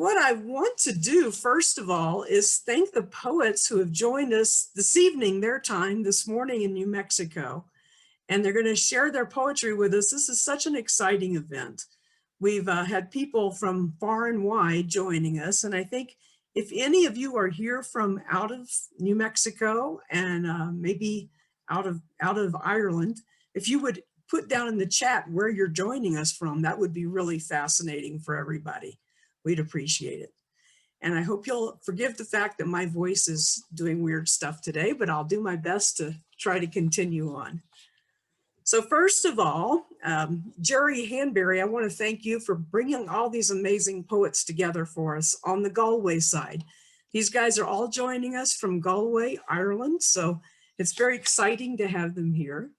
What I want to do, first of all, is thank the poets who have joined us this evening, their time, this morning in New Mexico. And they're going to share their poetry with us. This is such an exciting event. We've had people from far and wide joining us. And I think if any of you are here from out of New Mexico and maybe out of Ireland, if you would put down in the chat where you're joining us from, that would be really fascinating for everybody. We'd appreciate it. And I hope you'll forgive the fact that my voice is doing weird stuff today, but I'll do my best to try to continue on. So first of all, Gerard Hanberry, I want to thank you for bringing all these amazing poets together for us on the Galway side. These guys are all joining us from Galway, Ireland, so it's very exciting to have them here.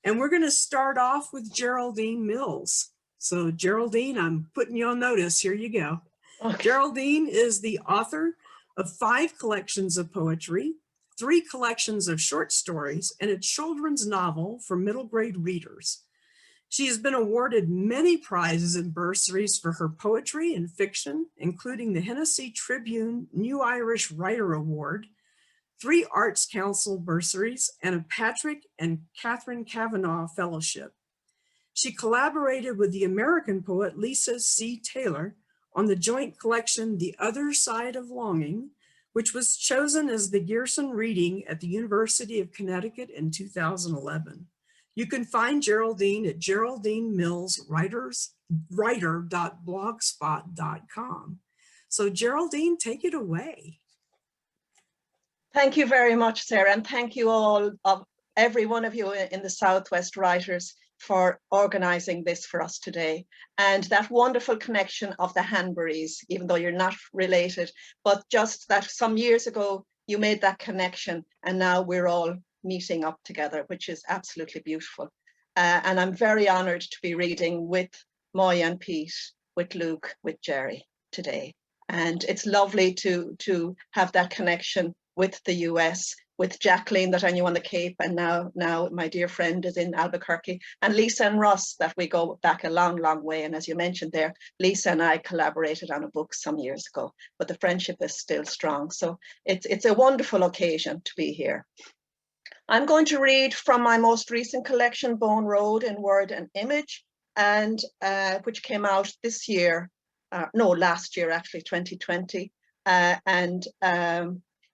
And we're going to start off with Geraldine Mills. So Geraldine, I'm putting you on notice. Here you go. Okay. Geraldine is the author of 5 collections of poetry, 3 collections of short stories, and a children's novel for middle grade readers. She has been awarded many prizes and bursaries for her poetry and fiction, including the Hennessy Tribune New Irish Writer Award, 3 Arts Council bursaries, and a Patrick and Catherine Kavanaugh Fellowship. She collaborated with the American poet Lisa C. Taylor on the joint collection The Other Side of Longing, which was chosen as the Gerson Reading at the University of Connecticut in 2011. You can find Geraldine at geraldinemillswriter.blogspot.com. So Geraldine, take it away. Thank you very much, Sarah, and thank you all, every one of you in the Southwest Writers, for organizing this for us today. And that wonderful connection of the Handberries, even though you're not related, but just that some years ago you made that connection, and now we're all meeting up together, which is absolutely beautiful. And I'm very honored to be reading with Moya and Pete, with Luke, with Jerry today. And it's lovely to have that connection with the US, with Jacqueline that I knew on the Cape, and now my dear friend is in Albuquerque, and Lisa and Russ that we go back a long, long way. And as you mentioned there, Lisa and I collaborated on a book some years ago, but the friendship is still strong. So it's a wonderful occasion to be here. I'm going to read from my most recent collection, Bone Road in Word and Image, and which came out this year, last year actually, 2020,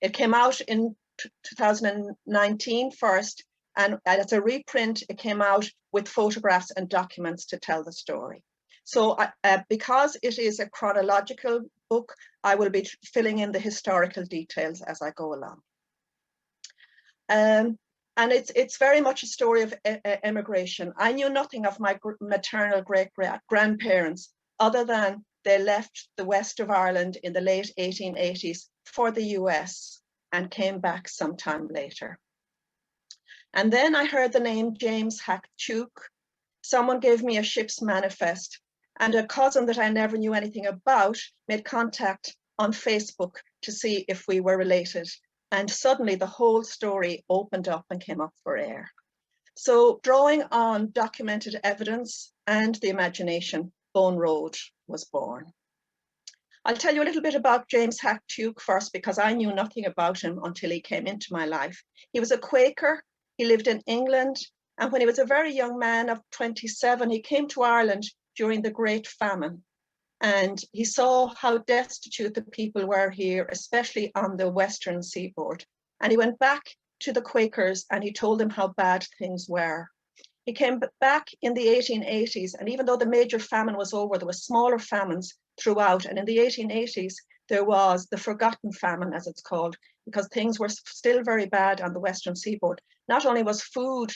it came out in 2019 first, and as a reprint, it came out with photographs and documents to tell the story. So because it is a chronological book, I will be filling in the historical details as I go along. And it's very much a story of emigration. I knew nothing of my maternal great-grandparents other than they left the west of Ireland in the late 1880s for the US and came back sometime later. And then I heard the name James Hack-Tuke. Someone gave me a ship's manifest, and a cousin that I never knew anything about made contact on Facebook to see if we were related. And suddenly the whole story opened up and came up for air. So drawing on documented evidence and the imagination, Bone Road was born. I'll tell you a little bit about James Hack-Tuke first, because I knew nothing about him until he came into my life. He was a Quaker, he lived in England, and when he was a very young man of 27, he came to Ireland during the Great Famine. And he saw how destitute the people were here, especially on the western seaboard. And he went back to the Quakers and he told them how bad things were. He came back in the 1880s, and even though the major famine was over, there were smaller famines throughout. And in the 1880s, there was the forgotten famine, as it's called, because things were still very bad on the western seaboard. Not only was food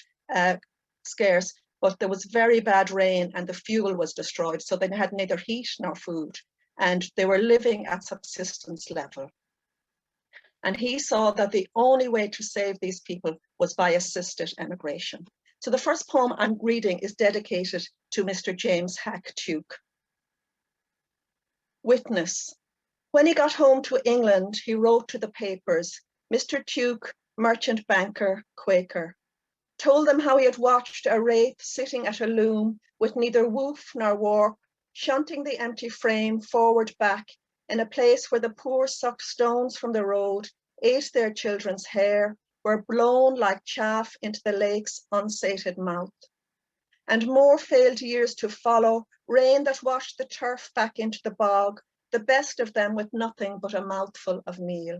scarce, but there was very bad rain and the fuel was destroyed. So they had neither heat nor food, and they were living at subsistence level. And he saw that the only way to save these people was by assisted emigration. So the first poem I'm reading is dedicated to Mr. James Hack-Tuke. Witness. When he got home to England, he wrote to the papers, Mr. Tuke, merchant banker, Quaker, told them how he had watched a wraith sitting at a loom with neither woof nor warp, shunting the empty frame forward back in a place where the poor sucked stones from the road, ate their children's hair, were blown like chaff into the lake's unsated mouth. And more failed years to follow, rain that washed the turf back into the bog, the best of them with nothing but a mouthful of meal.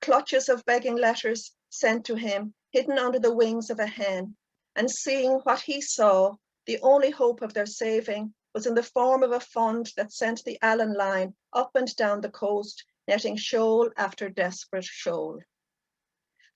Clutches of begging letters sent to him, hidden under the wings of a hen, and seeing what he saw, the only hope of their saving was in the form of a fund that sent the Allen line up and down the coast, netting shoal after desperate shoal.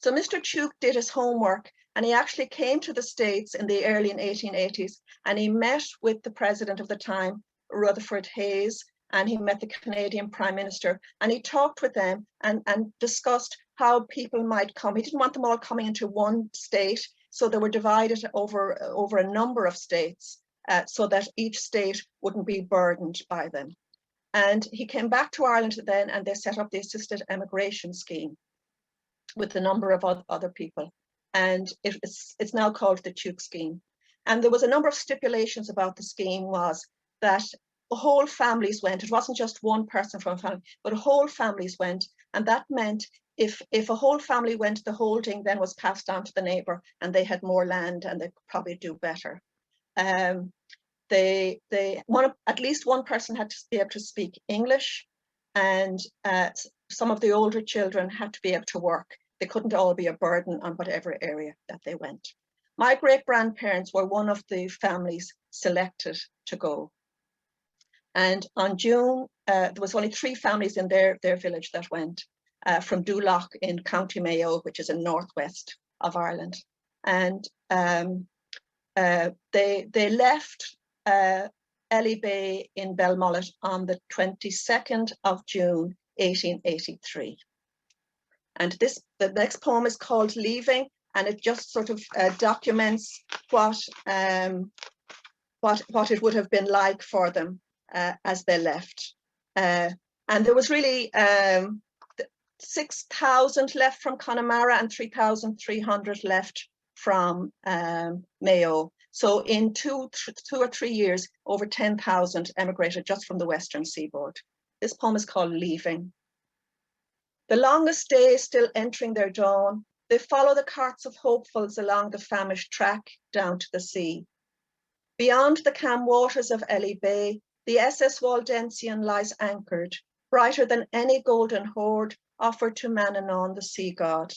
So Mr. Tuke did his homework, and he actually came to the States in the early 1880s, and he met with the president of the time, Rutherford Hayes, and he met the Canadian Prime Minister, and he talked with them and discussed how people might come. He didn't want them all coming into one state, so they were divided over a number of states, so that each state wouldn't be burdened by them. And he came back to Ireland then, and they set up the assisted emigration scheme with a number of other people. And it's now called the Tuke scheme. And there was a number of stipulations about the scheme, was that whole families went. It wasn't just one person from a family, but whole families went. And that meant if a whole family went, the holding then was passed on to the neighbor, and they had more land and they could probably do better. At least one person had to be able to speak English, and some of the older children had to be able to work. They couldn't all be a burden on whatever area that they went. My great-grandparents were one of the families selected to go. And on June, there was only 3 families in their village that went, from Duloch in County Mayo, which is in northwest of Ireland. And they left Ely Bay in Belmullet on the 22nd of June, 1883. And the next poem is called Leaving, and it just sort of documents what it would have been like for them as they left. And there was really 6,000 left from Connemara and 3,300 left from Mayo. So in two or three years, over 10,000 emigrated just from the western seaboard. This poem is called Leaving. The longest day still entering their dawn, they follow the carts of hopefuls along the famished track down to the sea. Beyond the calm waters of Ely Bay, the SS Waldensian lies anchored, brighter than any golden hoard offered to Manannán, the sea god.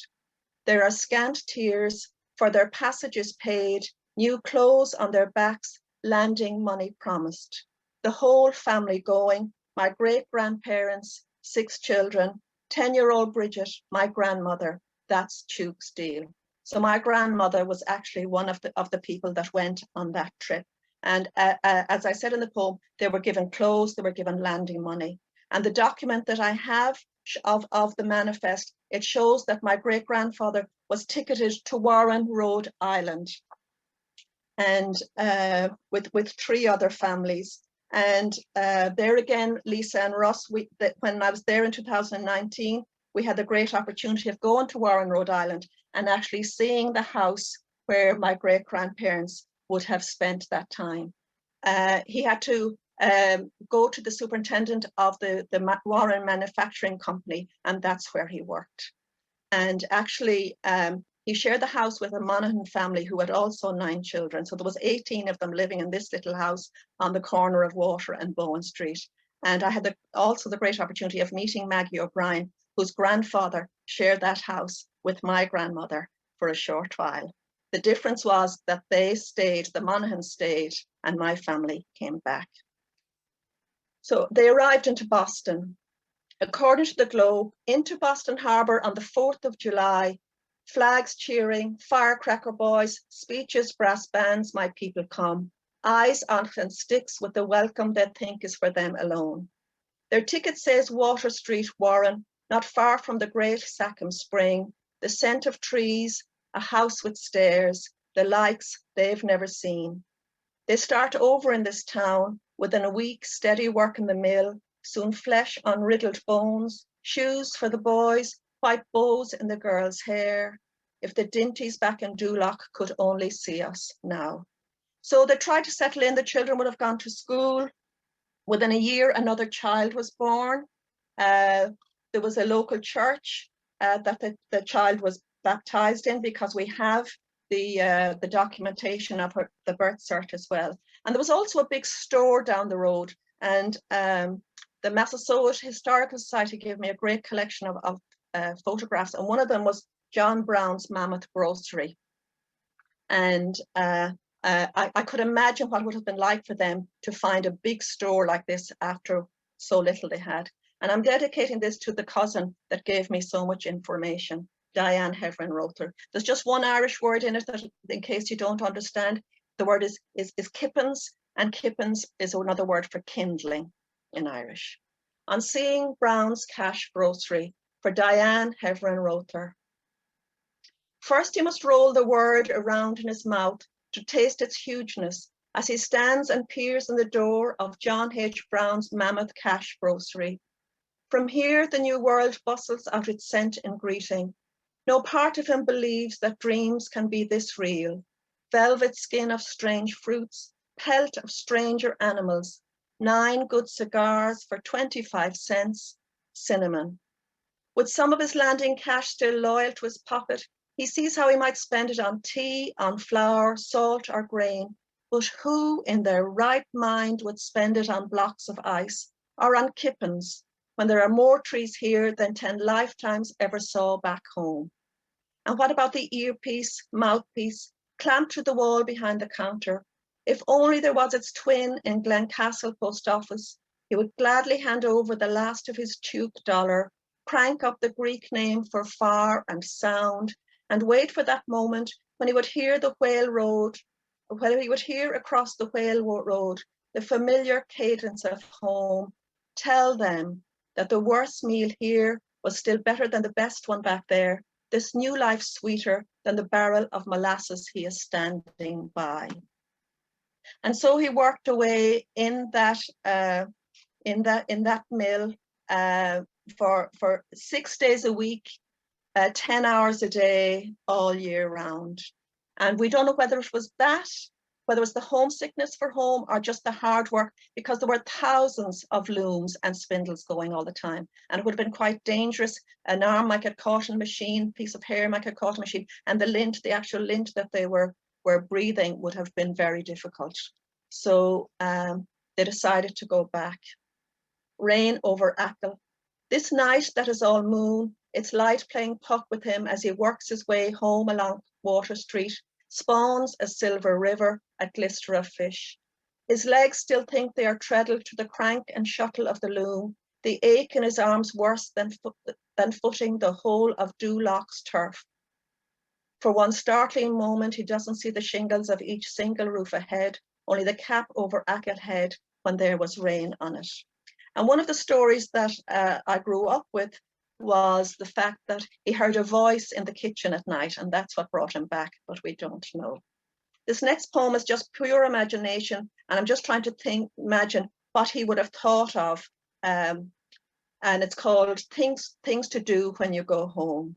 There are scant tears, for their passage is paid, new clothes on their backs, landing money promised. The whole family going, my great-grandparents, 6 children, 10-year-old Bridget, my grandmother, that's Tuke's deal. So my grandmother was actually one of the people that went on that trip. And as I said in the poem, they were given clothes, they were given landing money. And the document that I have of the manifest, it shows that my great-grandfather was ticketed to Warren, Rhode Island, and with 3 other families. And there again, Lisa and Russ, when I was there in 2019, we had the great opportunity of going to Warren, Rhode Island, and actually seeing the house where my great-grandparents would have spent that time. He had to go to the superintendent of the Warren Manufacturing Company, and that's where he worked. And actually, he shared the house with a Monaghan family who had also 9 children. So there was 18 of them living in this little house on the corner of Water and Bowen Street. And I had also the great opportunity of meeting Maggie O'Brien, whose grandfather shared that house with my grandmother for a short while. The difference was that they stayed, the Monaghan stayed, and my family came back. So they arrived into Boston. According to the Globe, into Boston Harbour on the 4th of July, flags cheering, firecracker boys, speeches, brass bands, my people come, eyes on sticks with the welcome they think is for them alone. Their ticket says Water Street, Warren, not far from the great Sackham Spring, the scent of trees, a house with stairs, the likes they've never seen. They start over in this town, within a week, steady work in the mill, soon flesh on riddled bones, shoes for the boys, white bows in the girls' hair. If the Dinties back in Duloch could only see us now. So they tried to settle in, the children would have gone to school. Within a year, another child was born. There was a local church that the child was baptized in, because we have the documentation of the birth cert as well. And there was also a big store down the road, and the Massasoit Historical Society gave me a great collection of photographs, and one of them was John Brown's Mammoth Grocery. And I could imagine what it would have been like for them to find a big store like this after so little they had. And I'm dedicating this to the cousin that gave me so much information, Diane Heverin Rother. There's just one Irish word in it that, in case you don't understand, the word is kippins, and kippins is another word for kindling in Irish. On seeing Brown's Cash Grocery for Diane Heverin Rother. First, he must roll the word around in his mouth to taste its hugeness as he stands and peers in the door of John H. Brown's Mammoth Cash Grocery. From here, the new world bustles out its scent in greeting. No part of him believes that dreams can be this real. Velvet skin of strange fruits, pelt of stranger animals, 9 good cigars for 25 cents, cinnamon. With some of his landing cash still loyal to his pocket, he sees how he might spend it on tea, on flour, salt, or grain. But who in their right mind would spend it on blocks of ice or on kippins when there are more trees here than 10 lifetimes ever saw back home? And what about the earpiece, mouthpiece, clamped to the wall behind the counter? If only there was its twin in Glencastle post office, he would gladly hand over the last of his Tuke dollar, crank up the Greek name for far and sound, and wait for that moment when he would hear the Whale Road, when he would hear across the Whale Road the familiar cadence of home, tell them that the worst meal here was still better than the best one back there, this new life sweeter than the barrel of molasses he is standing by. And so he worked away in that mill for 6 days a week, 10 hours a day, all year round. And we don't know whether it was that, whether it was the homesickness for home or just the hard work, because there were thousands of looms and spindles going all the time. And it would have been quite dangerous. An arm might get caught in a machine, piece of hair might get caught in a machine, and the lint, the actual lint that they were breathing would have been very difficult. So they decided to go back. Rain over Achill. This night that is all moon, its light playing puck with him as he works his way home along Water Street, spawns a silver river, a glister of fish. His legs still think they are treadled to the crank and shuttle of the loom, the ache in his arms worse than footing the whole of Dewlock's turf. For one startling moment, he doesn't see the shingles of each single roof ahead, only the cap over Achill Head when there was rain on it. And one of the stories that I grew up with was the fact that he heard a voice in the kitchen at night, and that's what brought him back, but we don't know. This next poem is just pure imagination, and I'm just trying to imagine what he would have thought of, and it's called Things to Do When You Go Home.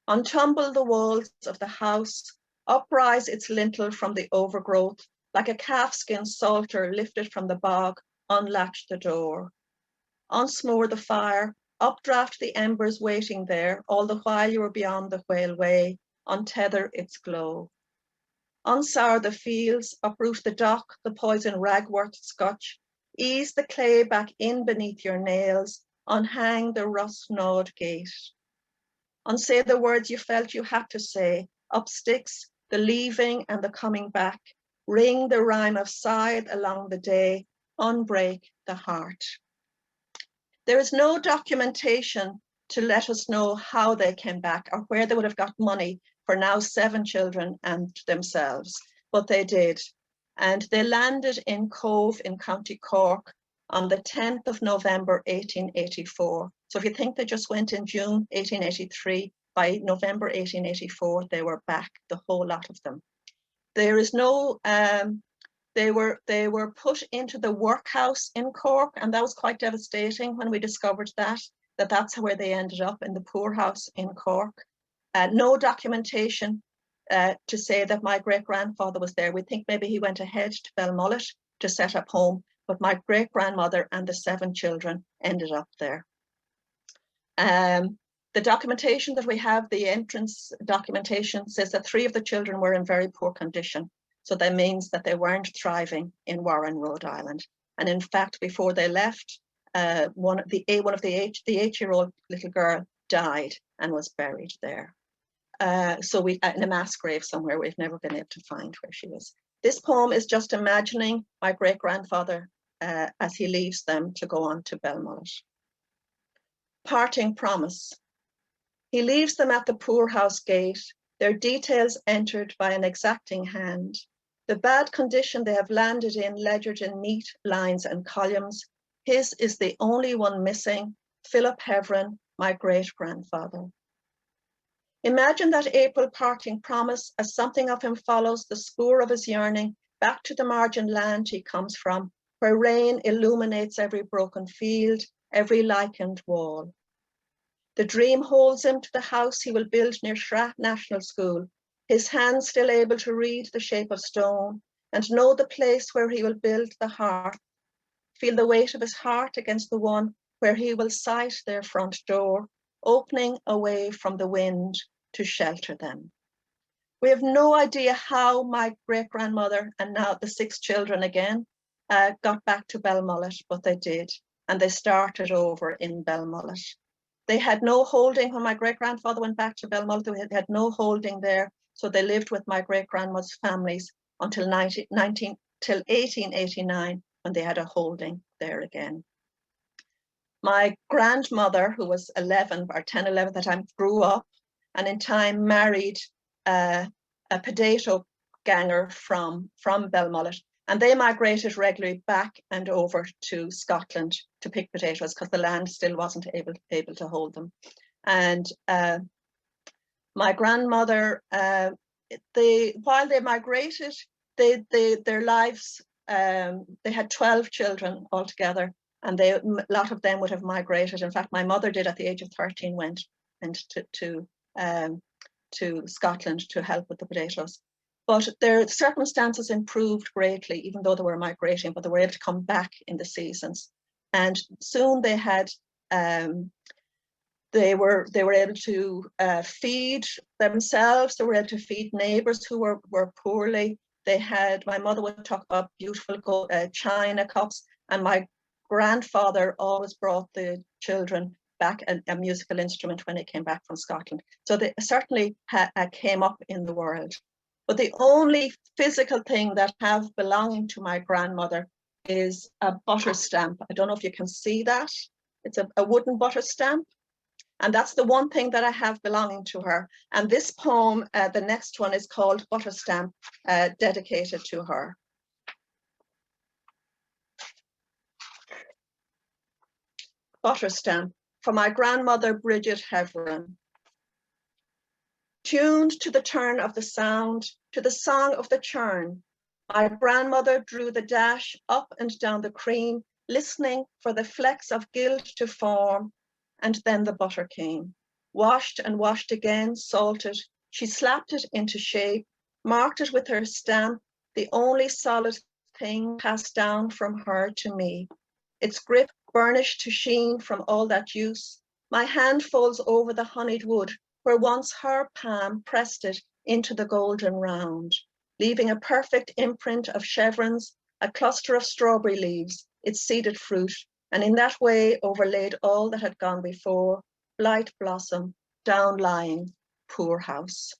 Untumble the walls of the house, uprise its lintel from the overgrowth, like a calfskin salter lifted from the bog, unlatch the door. Unsmoor the fire, updraft the embers waiting there, all the while you were beyond the Whale Way, untether its glow. Unsour the fields, uproot the dock, the poison ragwort scotch, ease the clay back in beneath your nails, unhang the rust-gnawed gate. Unsay the words you felt you had to say, up sticks, the leaving and the coming back, ring the rhyme of scythe along the day, unbreak the heart. There is no documentation to let us know how they came back or where they would have got money for now 7 children and themselves, but they did. And they landed in Cove in County Cork on the 10th of November, 1884. So if you think they just went in June 1883, by November 1884, they were back, the whole lot of them. There is no, they were put into the workhouse in Cork, and that was quite devastating when we discovered that's where they ended up, in the poorhouse in Cork. No documentation to say that my great-grandfather was there. We think maybe he went ahead to Belmullet to set up home, but my great-grandmother and the 7 children ended up there. The documentation that we have, the entrance documentation, says that 3 of the children were in very poor condition. So that means that they weren't thriving in Warren, Rhode Island. And in fact, before they left, one of the 8-year-old little girl died and was buried there. So we in a mass grave somewhere. We've never been able to find where she was. This poem is just imagining my great-grandfather as he leaves them to go on to Belmullet. Parting promise. He leaves them at the poorhouse gate, their details entered by an exacting hand. The bad condition they have landed in, ledgered in neat lines and columns. His is the only one missing, Philip Heverin, my great-grandfather. Imagine that April parting promise as something of him follows the spoor of his yearning back to the margin land he comes from, where rain illuminates every broken field, every lichened wall. The dream holds him to the house he will build near Shrat National School, his hands still able to read the shape of stone and know the place where he will build the hearth, feel the weight of his heart against the one where he will sight their front door, opening away from the wind to shelter them. We have no idea how my great-grandmother and now the 6 children again got back to Belmullet, but they did, and they started over in Belmullet. They had no holding when my great-grandfather went back to Belmullet. They had no holding there, so they lived with my great-grandmother's families until 1889, when they had a holding there again. My grandmother, who was 11 or 10, 11 at the time, grew up and in time married a potato ganger from Belmullet, and they migrated regularly back and over to Scotland to pick potatoes because the land still wasn't able to hold them. And my grandmother, while they migrated, their lives, they had 12 children altogether, and a lot of them would have migrated. In fact, my mother did at the age of 13, went to Scotland to help with the potatoes. But their circumstances improved greatly, even though they were migrating, but they were able to come back in the seasons. And soon they had, they were able to feed themselves. They were able to feed neighbors who were poorly. They had, my mother would talk about beautiful china cups, and my grandfather always brought the children back a musical instrument when they came back from Scotland. So they certainly came up in the world. But the only physical thing that I have belonging to my grandmother is a butter stamp. I don't know if you can see that. It's a wooden butter stamp. And that's the one thing that I have belonging to her. And this poem, the next one, is called Butter Stamp, dedicated to her. Butter Stamp, for my grandmother, Bridget Heverin. Tuned to the turn of the sound, to the song of the churn, my grandmother drew the dash up and down the cream, listening for the flecks of gilt to form, and then the butter came. Washed and washed again, salted, she slapped it into shape, marked it with her stamp, the only solid thing passed down from her to me. Its grip burnished to sheen from all that use. My hand folds over the honeyed wood, where once her palm pressed it into the golden round, leaving a perfect imprint of chevrons, a cluster of strawberry leaves, its seeded fruit, and in that way overlaid all that had gone before, blight blossom, down lying, poor house.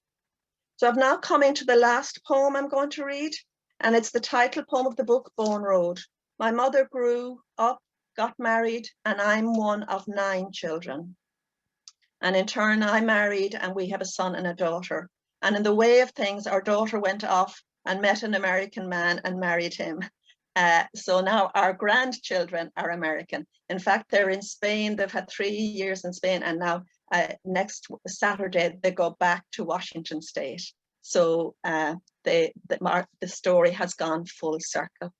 So I've now come into the last poem I'm going to read, and it's the title poem of the book, Bone Road. My mother grew up, got married, and I'm one of 9 children. And in turn, I married, and we have a son and a daughter. And in the way of things, our daughter went off and met an American man and married him. So now our grandchildren are American. In fact, they're in Spain. They've had 3 years in Spain, and now next Saturday, they go back to Washington State. So the story has gone full circle.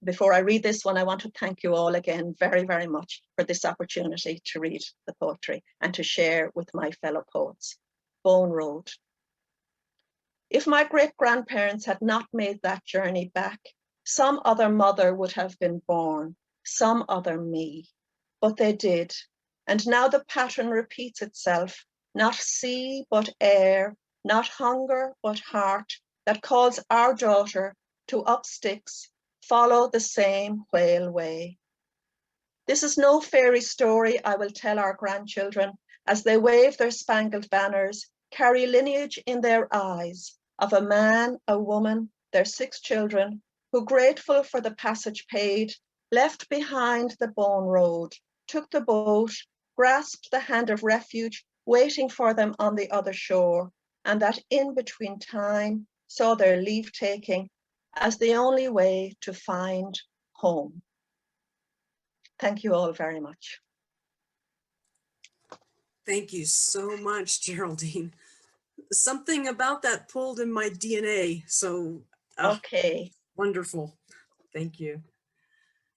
Before I read this one, I want to thank you all again very, very much for this opportunity to read the poetry and to share with my fellow poets. Bone Road. If my great-grandparents had not made that journey back, Some other mother would have been born, some other me, but they did. And now the pattern repeats itself, not sea but air, not hunger but heart, that calls our daughter to up sticks, follow the same whale way. This is no fairy story I will tell our grandchildren as they wave their spangled banners, carry lineage in their eyes of a man, a woman, their 6 children, who, grateful for the passage paid, left behind the bone road, took the boat, grasped the hand of refuge waiting for them on the other shore, and that in between time saw their leave-taking as the only way to find home. Thank you all very much. Thank you so much, Geraldine. Something about that pulled in my DNA. So, Okay. Wonderful. Thank you.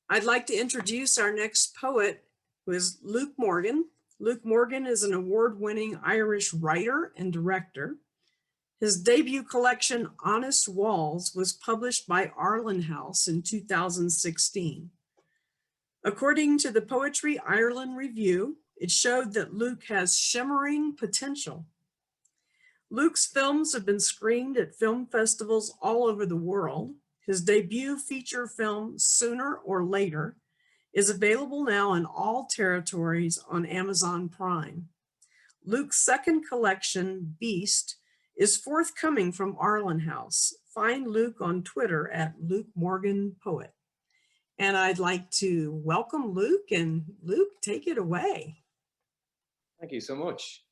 I'd like to introduce our next poet, who is Luke Morgan. Luke Morgan is an award-winning Irish writer and director. His debut collection, Honest Walls, was published by Arlen House in 2016. According to the Poetry Ireland Review, it showed that Luke has shimmering potential. Luke's films have been screened at film festivals all over the world. His debut feature film, Sooner or Later, is available now in all territories on Amazon Prime. Luke's second collection, Beast, is forthcoming from Arlen House. Find Luke on Twitter at Luke Morgan Poet. And I'd like to welcome Luke, and Luke, take it away. Thank you so much.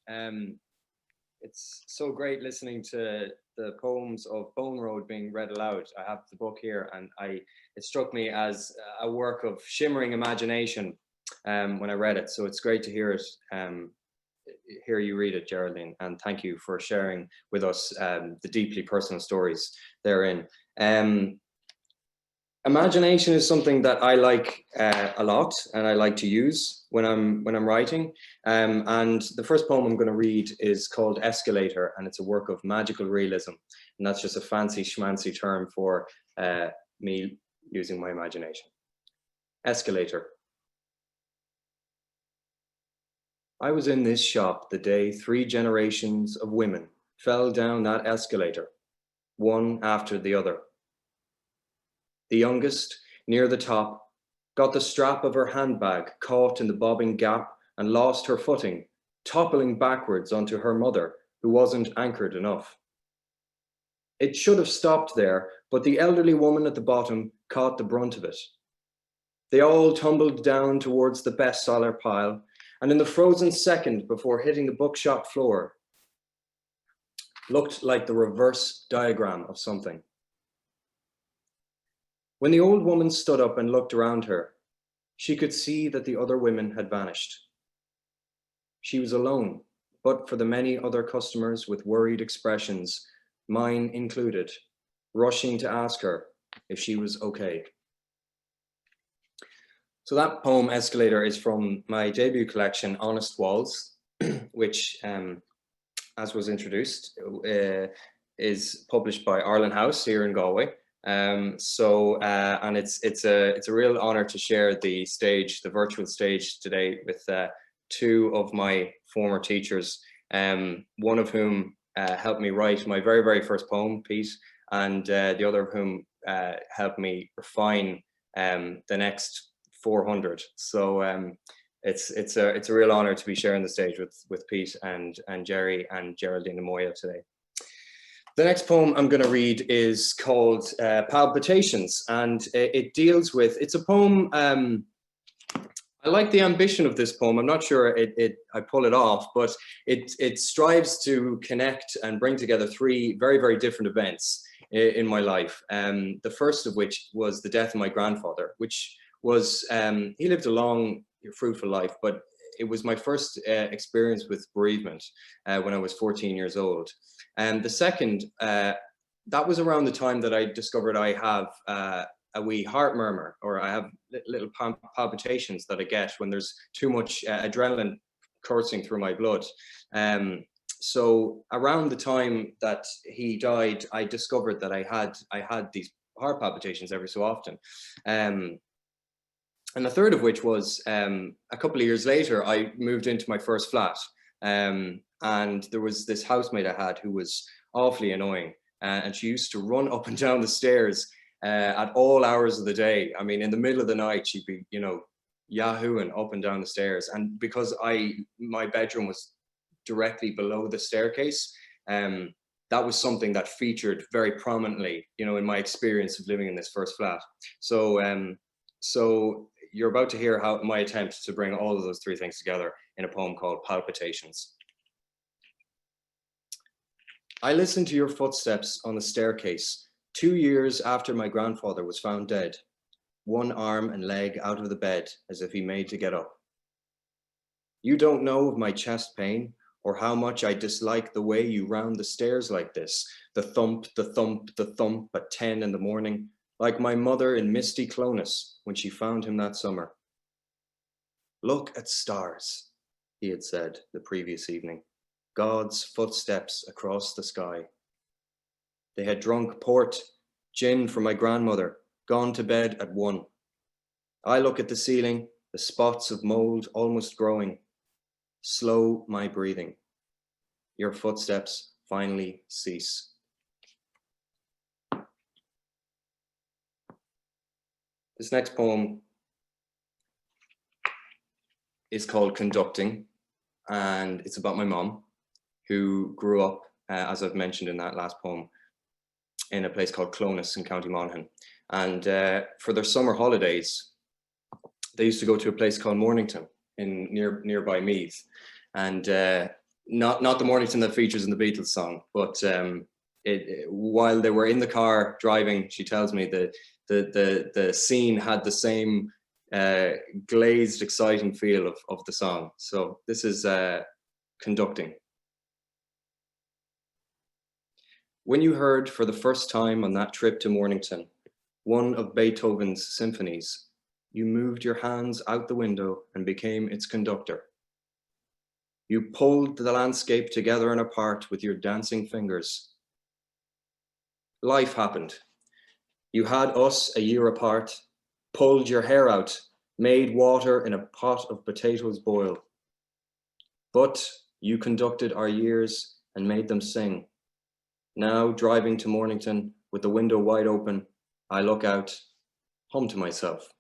It's so great listening to the poems of Bone Road being read aloud. I have the book here, and it struck me as a work of shimmering imagination when I read it. So it's great to hear it, hear you read it, Geraldine, and thank you for sharing with us the deeply personal stories therein. Imagination is something that I like a lot, and I like to use when I'm writing. And the first poem I'm going to read is called Escalator, and it's a work of magical realism. And that's just a fancy schmancy term for me using my imagination. Escalator. I was in this shop the day 3 generations of women fell down that escalator, one after the other. The youngest, near the top, got the strap of her handbag caught in the bobbing gap and lost her footing, toppling backwards onto her mother, who wasn't anchored enough. It should have stopped there, but the elderly woman at the bottom caught the brunt of it. They all tumbled down towards the bestseller pile, and in the frozen second before hitting the bookshop floor, looked like the reverse diagram of something. When the old woman stood up and looked around her, she could see that the other women had vanished. She was alone, but for the many other customers with worried expressions, mine included, rushing to ask her if she was okay. So that poem, Escalator, is from my debut collection, Honest Walls, which, as was introduced, is published by Arlen House here in Galway. And it's a real honor to share the stage, the virtual stage today, with 2 of my former teachers, one of whom helped me write my very, very first poem, Pete, and the other of whom helped me refine the next 400. So it's a real honor to be sharing the stage with Pete and Jerry and Geraldine and Moya today. The next poem I'm going to read is called Palpitations, and it deals with, it's a poem, I like the ambition of this poem. I'm not sure I pull it off, but it strives to connect and bring together 3 very, very different events in my life. The first of which was the death of my grandfather, which was, he lived a long, fruitful life, but it was my first experience with bereavement when I was 14 years old. And the second, that was around the time that I discovered I have a wee heart murmur, or I have little palpitations that I get when there's too much adrenaline coursing through my blood. So around the time that he died, I discovered that I had these heart palpitations every so often. And the third of which was a couple of years later, I moved into my first flat. And there was this housemate I had who was awfully annoying. And she used to run up and down the stairs at all hours of the day. I mean, in the middle of the night, she'd be, you know, yahooing up and down the stairs. And because my bedroom was directly below the staircase, that was something that featured very prominently, you know, in my experience of living in this first flat. So, so you're about to hear how my attempt to bring all of those three things together in a poem called Palpitations. I listened to your footsteps on the staircase 2 years after my grandfather was found dead, one arm and leg out of the bed as if he made to get up. You don't know of my chest pain or how much I dislike the way you round the stairs like this, the thump, the thump, the thump at 10 in the morning, like my mother in misty Clonus when she found him that summer. Look at stars, he had said the previous evening, God's footsteps across the sky. They had drunk port, gin from my grandmother, gone to bed at 1. I look at the ceiling, the spots of mold almost growing. Slow my breathing. Your footsteps finally cease. This next poem is called Conducting, and it's about my mom, who grew up, as I've mentioned in that last poem, in a place called Clonus in County Monaghan. And for their summer holidays, they used to go to a place called Mornington in nearby Meath. And not the Mornington that features in the Beatles song, but while they were in the car driving, she tells me that the scene had the same glazed, exciting feel of the song. So this is Conducting. When you heard for the first time on that trip to Mornington, one of Beethoven's symphonies, you moved your hands out the window and became its conductor. You pulled the landscape together and apart with your dancing fingers. Life happened. You had us a year apart, pulled your hair out, made water in a pot of potatoes boil. But you conducted our years and made them sing. Now, driving to Mornington with the window wide open, I look out, hum to myself.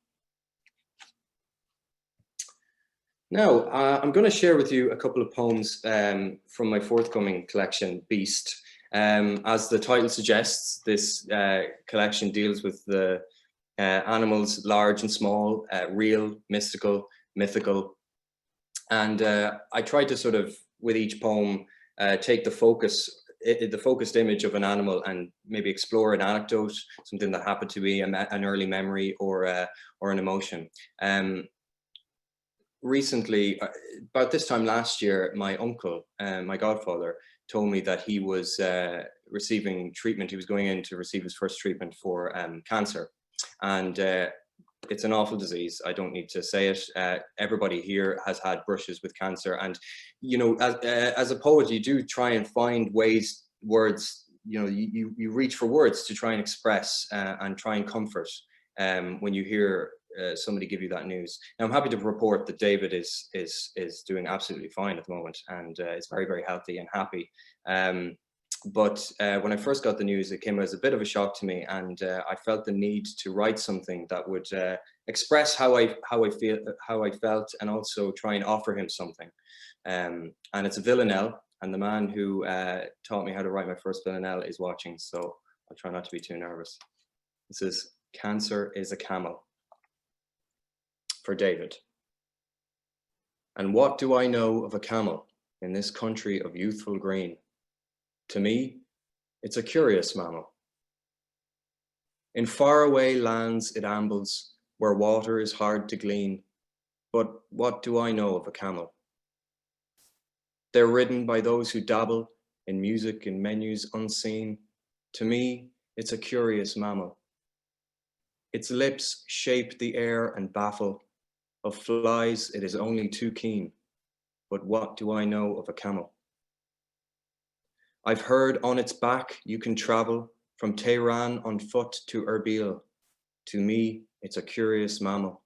Now, I'm going to share with you a couple of poems from my forthcoming collection, Beast. As the title suggests, this collection deals with the animals, large and small, real, mystical, mythical. And I tried to sort of, with each poem, take the focused image of an animal and maybe explore an anecdote, something that happened to me, an early memory or an emotion. Recently, about this time last year, my uncle, my godfather, told me that he was receiving treatment. He was going in to receive his first treatment for cancer. And it's an awful disease. I don't need to say it. Everybody here has had brushes with cancer. And, you know, as a poet, you do try and find words, you know, you reach for words to try and express and try and comfort when you hear somebody give you that news. Now, I'm happy to report that David is doing absolutely fine at the moment and is very, very healthy and happy. But when I first got the news, it came as a bit of a shock to me, and I felt the need to write something that would express how I felt, and also try and offer him something. And it's a villanelle, and the man who taught me how to write my first villanelle is watching, so I'll try not to be too nervous. This is Cancer is a Camel. For David. And what do I know of a camel in this country of youthful green? To me, it's a curious mammal. In faraway lands it ambles, where water is hard to glean. But what do I know of a camel? They're ridden by those who dabble in music and menus unseen. To me, it's a curious mammal. Its lips shape the air and baffle. Of flies, it is only too keen. But what do I know of a camel? I've heard on its back you can travel From Tehran on foot to Erbil, to me, it's a curious mammal.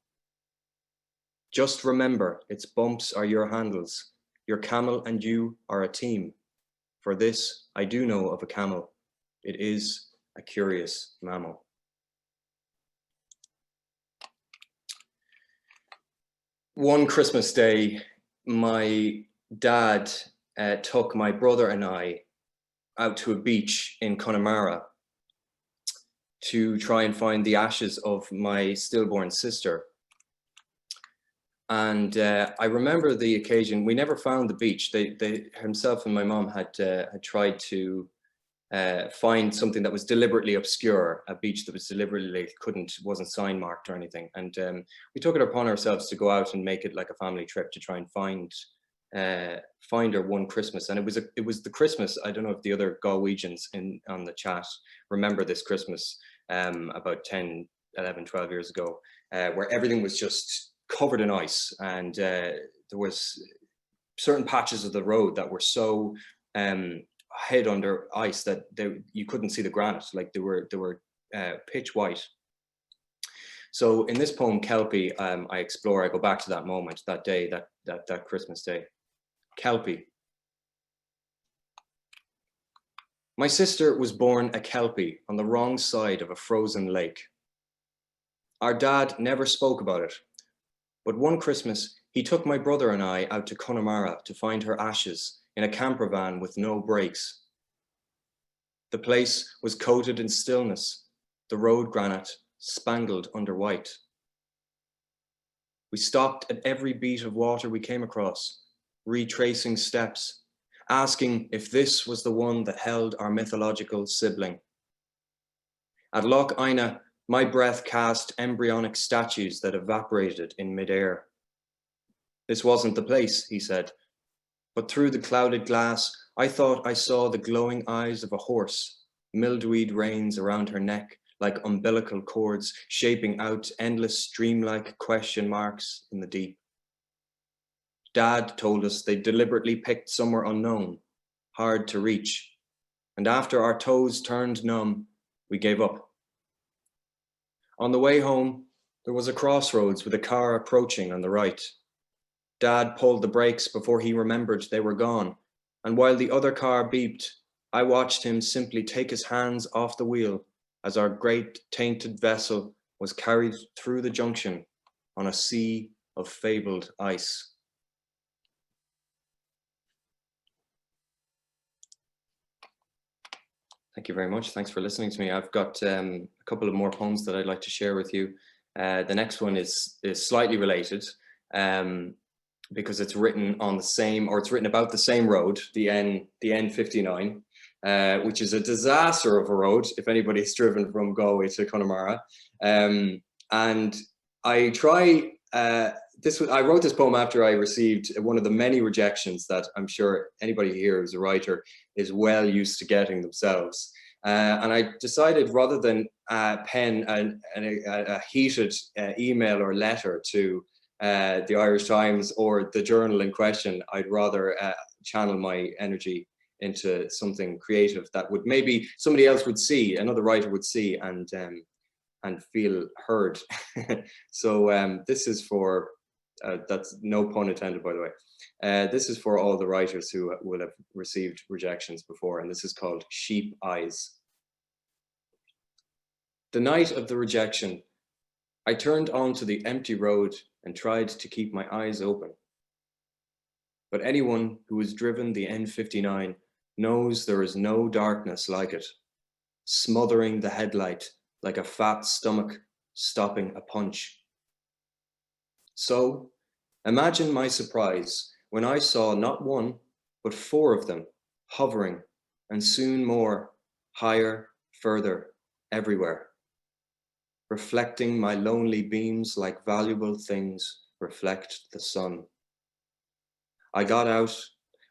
Just remember, its bumps are your handles. Your camel and you are a team. For this, I do know of a camel. It is a curious mammal. One Christmas day, my dad took my brother and I out to a beach in Connemara to try and find the ashes of my stillborn sister. And I remember the occasion. We never found the beach. They himself and my mom had tried to find something that was deliberately obscure, a beach that was deliberately wasn't sign marked or anything. And we took it upon ourselves to go out and make it like a family trip to try and find her one Christmas. And it was the Christmas. I don't know if the other Galwegians on the chat remember this Christmas about 10, 11, 12 years ago, where everything was just covered in ice, and there was certain patches of the road that were so hid under ice that you couldn't see the granite, like they were pitch white. So in this poem, Kelpie, I go back to that moment, that day, that Christmas day. Kelpie. My sister was born a Kelpie on the wrong side of a frozen lake. Our dad never spoke about it, but one Christmas, he took my brother and I out to Connemara to find her ashes in a camper van with no brakes. The place was coated in stillness, the road granite spangled under white. We stopped at every beat of water we came across, retracing steps, asking if this was the one that held our mythological sibling. At Loch Ina, my breath cast embryonic statues that evaporated in midair. This wasn't the place, he said, but through the clouded glass, I thought I saw the glowing eyes of a horse, mildeweed reins around her neck like umbilical cords, shaping out endless stream-like question marks in the deep. Dad told us they deliberately picked somewhere unknown, hard to reach, and after our toes turned numb, we gave up. On the way home, there was a crossroads with a car approaching on the right. Dad pulled the brakes before he remembered they were gone, and while the other car beeped, I watched him simply take his hands off the wheel as our great tainted vessel was carried through the junction on a sea of fabled ice. Thank you very much. Thanks for listening to me. I've got a couple of more poems that I'd like to share with you. The next one is slightly related because it's written on the same, or it's written about the same road, the N59, which is a disaster of a road if anybody's driven from Galway to Connemara. And I I wrote this poem after I received one of the many rejections that I'm sure anybody here who's a writer is well used to getting themselves. And I decided rather than pen a heated email or letter to the Irish Times or the journal in question, I'd rather channel my energy into something creative that would maybe somebody else would see, another writer would see and feel heard. So this is for, that's no pun intended, by the way. This is for all the writers who will have received rejections before, and this is called Sheep Eyes. The night of the rejection, I turned onto the empty road and tried to keep my eyes open. But anyone who has driven the N59 knows there is no darkness like it, smothering the headlight like a fat stomach stopping a punch. So imagine my surprise when I saw not one, but 4 of them hovering, and soon more, higher, further, everywhere, reflecting my lonely beams like valuable things reflect the sun. I got out,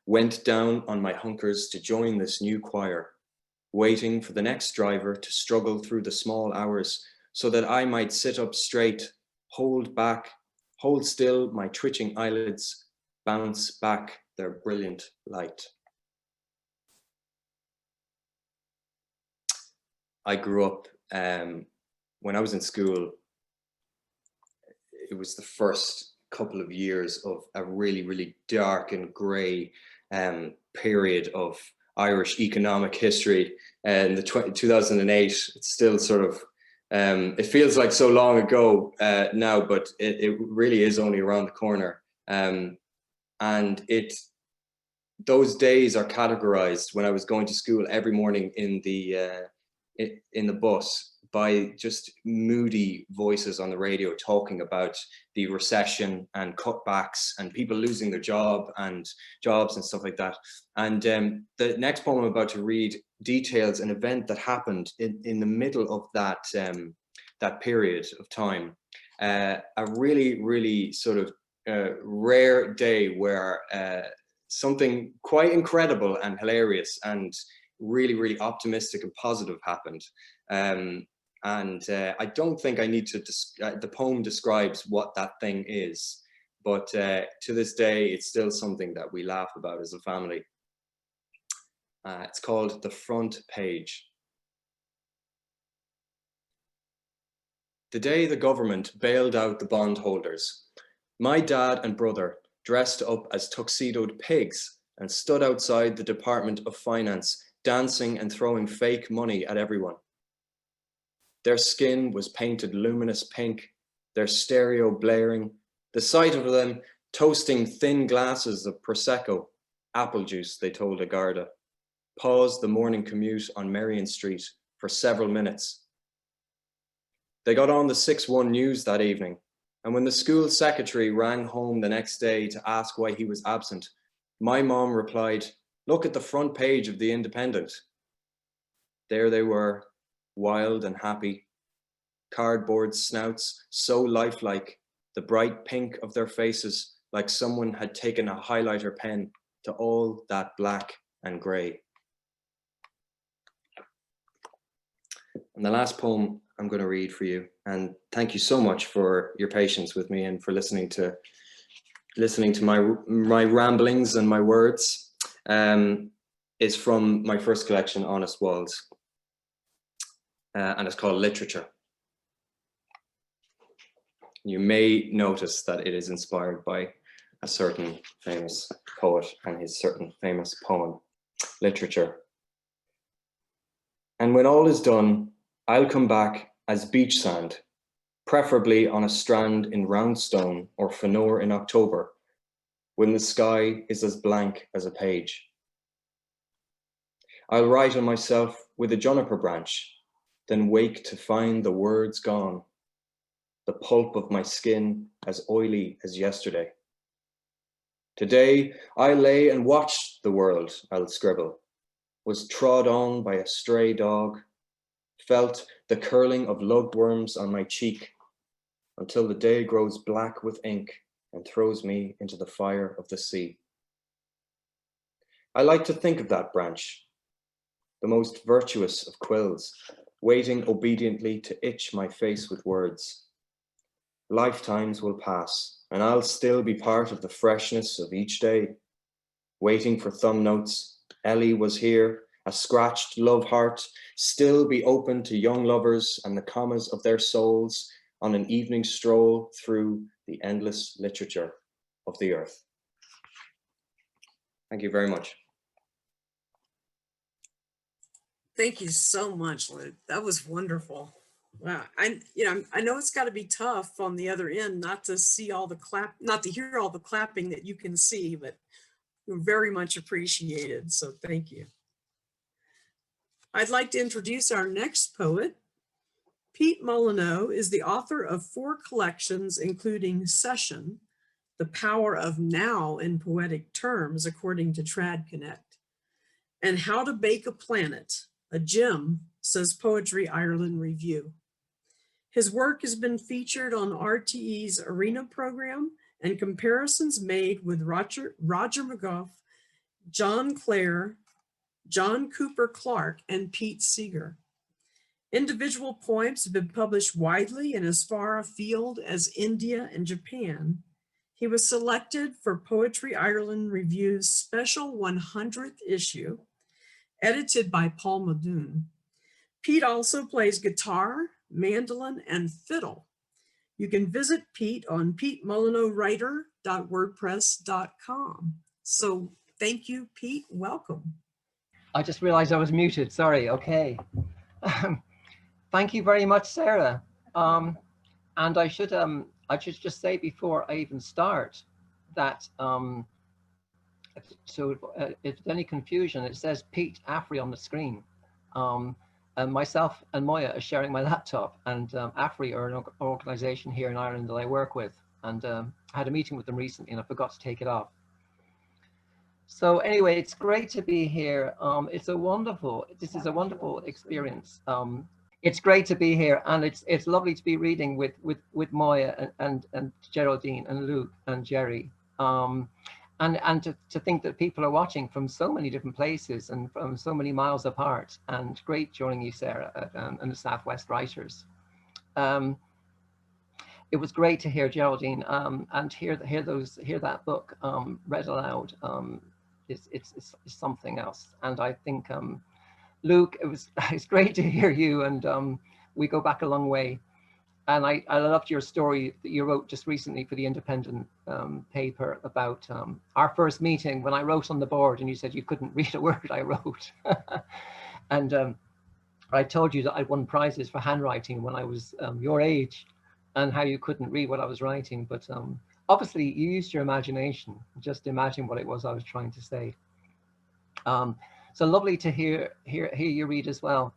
went down on my hunkers to join this new choir, waiting for the next driver to struggle through the small hours so that I might sit up straight, hold still my twitching eyelids, bounce back their brilliant light. I grew up, when I was in school, it was the first couple of years of a really, really dark and grey period of Irish economic history. And the 2008, it's still sort of, it feels like so long ago now, but it really is only around the corner. And those days are categorized when I was going to school every morning in the bus by just moody voices on the radio talking about the recession and cutbacks and people losing their jobs and stuff like that. And the next poem I'm about to read details an event that happened in the middle of that period of time. A really, really sort of rare day where something quite incredible and hilarious and really, really optimistic and positive happened. I don't think I need to, the poem describes what that thing is, but to this day, it's still something that we laugh about as a family. It's called The Front Page. The day the government bailed out the bondholders, my dad and brother dressed up as tuxedoed pigs and stood outside the Department of Finance, dancing and throwing fake money at everyone. Their skin was painted luminous pink, their stereo blaring, the sight of them toasting thin glasses of Prosecco, apple juice, they told a Garda, paused the morning commute on Merrion Street for several minutes. They got on the 6-1 news that evening, and when the school secretary rang home the next day to ask why he was absent, my mom replied, "Look at the front page of the Independent." There they were, wild and happy, cardboard snouts so lifelike, the bright pink of their faces like someone had taken a highlighter pen to all that black and grey. And the last poem I'm going to read for you, and thank you so much for your patience with me and for listening to my ramblings and my words, is from my first collection, Honest Walls, and it's called Literature. You may notice that it is inspired by a certain famous poet and his certain famous poem, Literature. And when all is done, I'll come back as beach sand, preferably on a strand in Roundstone or Fanore in October, when the sky is as blank as a page. I'll write on myself with a juniper branch, then wake to find the words gone, the pulp of my skin as oily as yesterday. Today I lay and watched the world, I'll scribble, was trod on by a stray dog, felt the curling of lugworms on my cheek, until the day grows black with ink and throws me into the fire of the sea. I like to think of that branch, the most virtuous of quills, waiting obediently to itch my face with words. Lifetimes will pass, and I'll still be part of the freshness of each day, waiting for thumb notes. Ellie was here, a scratched love heart, still be open to young lovers and the commas of their souls on an evening stroll through the endless literature of the earth. Thank you very much. Thank you so much, Luke. That was wonderful. Wow. I know it's got to be tough on the other end not to see all the not to hear all the clapping that you can see, but very much appreciated. So thank you. I'd like to introduce our next poet. Pete Molino is the author of 4 collections, including Session, The Power of Now in Poetic Terms, according to Trad Connect, and How to Bake a Planet, a gem, says Poetry Ireland Review. His work has been featured on RTE's Arena program and comparisons made with Roger McGough, John Clare, John Cooper Clarke, and Pete Seeger. Individual poems have been published widely and as far afield as India and Japan. He was selected for Poetry Ireland Review's special 100th issue, edited by Paul Muldoon. Pete also plays guitar, mandolin, and fiddle. You can visit Pete on PeteMullineauxWriter.wordpress.com. So thank you, Pete. Welcome. I just realized I was muted. Sorry. Okay. Thank you very much, Sarah. And I should just say before I even start that if there's any confusion, it says Pete Affrey on the screen. And myself and Moya are sharing my laptop, and Affrey are an organization here in Ireland that I work with, and I had a meeting with them recently and I forgot to take it off. So anyway, it's great to be here. This is a wonderful experience. It's great to be here, and it's lovely to be reading with Moya and Geraldine and Luke and Jerry. And to think that people are watching from so many different places and from so many miles apart, and great joining you, Sarah, and the SouthWest writers. It was great to hear Geraldine and hear that book read aloud. It's something else. And I think Luke, it's great to hear you, and we go back a long way. And I loved your story that you wrote just recently for the Independent paper about our first meeting, when I wrote on the board and you said you couldn't read a word I wrote. And I told you that I'd won prizes for handwriting when I was your age, and how you couldn't read what I was writing. But obviously you used your imagination. Just imagine what it was I was trying to say. So lovely to hear you read as well.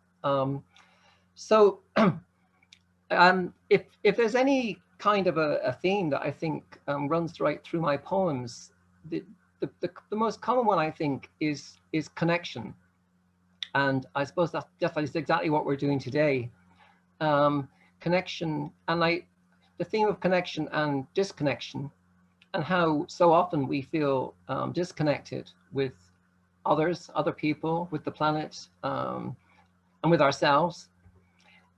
If there's any kind of a theme that I think runs right through my poems, the most common one I think is connection, and I suppose that is exactly what we're doing today. Connection, and the theme of connection and disconnection, and how so often we feel disconnected with others, other people, with the planet, and with ourselves.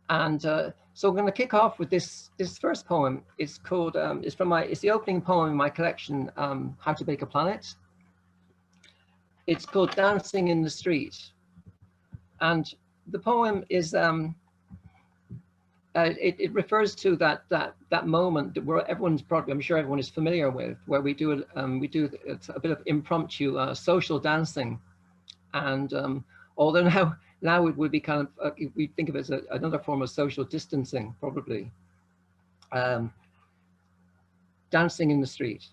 And so I'm going to kick off with this first poem. It's called it's the opening poem in my collection, How to Bake a Planet. It's called Dancing in the Street, and the poem is it refers to that moment where everyone's probably, I'm sure everyone is familiar with, where we do a bit of impromptu social dancing, and although now it would be kind of, we think of it as another form of social distancing, probably. Dancing in the street.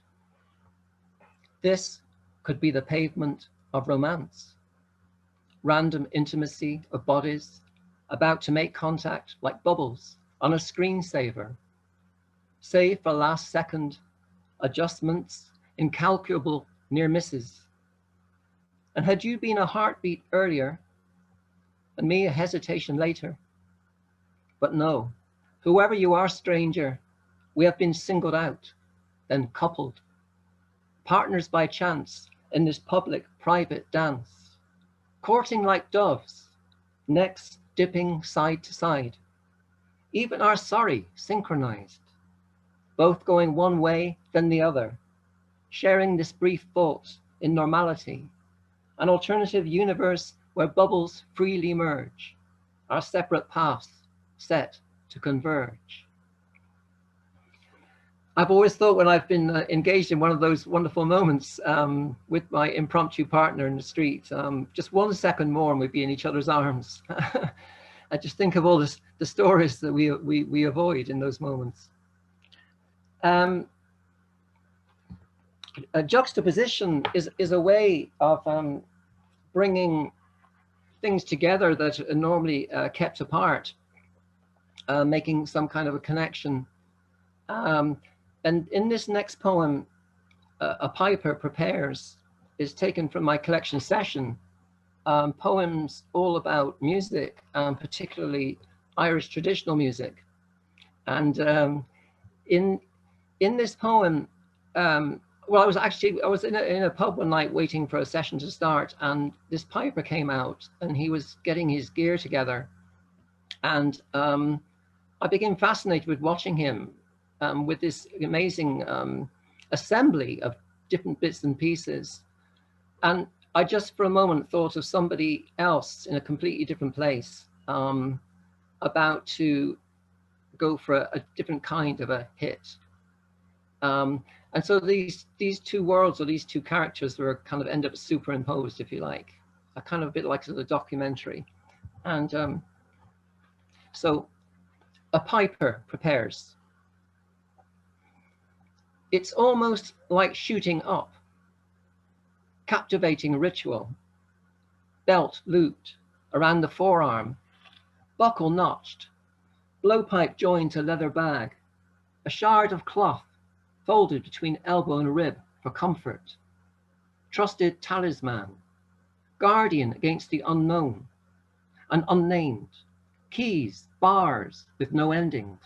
This could be the pavement of romance. Random intimacy of bodies about to make contact like bubbles on a screensaver. Save for last second adjustments, incalculable near misses. And had you been a heartbeat earlier, and me a hesitation later? But no, whoever you are, stranger, we have been singled out, then coupled, partners by chance in this public private dance, courting like doves, necks dipping side to side, even our sorry synchronized, both going one way then the other, sharing this brief vault in normality, an alternative universe where bubbles freely merge, our separate paths set to converge. I've always thought when I've been engaged in one of those wonderful moments with my impromptu partner in the street, just 1 second more and we'd be in each other's arms. I just think of all the stories that we avoid in those moments. A juxtaposition is a way of bringing things together that are normally kept apart, making some kind of a connection. And in this next poem, A Piper Prepares, is taken from my collection Session, poems all about music, particularly Irish traditional music. And in this poem, well, I was in a pub one night waiting for a session to start, and this piper came out and he was getting his gear together. And I became fascinated with watching him with this amazing assembly of different bits and pieces. And I just for a moment thought of somebody else in a completely different place, about to go for a different kind of a hit. And so these two worlds, or these two characters, were kind of end up superimposed, if you like, a kind of a bit like sort of documentary. And so a piper prepares. It's almost like shooting up, captivating ritual, belt looped around the forearm, buckle notched, blowpipe joined to leather bag, a shard of cloth folded between elbow and rib for comfort, trusted talisman, guardian against the unknown, and unnamed, keys, bars with no endings.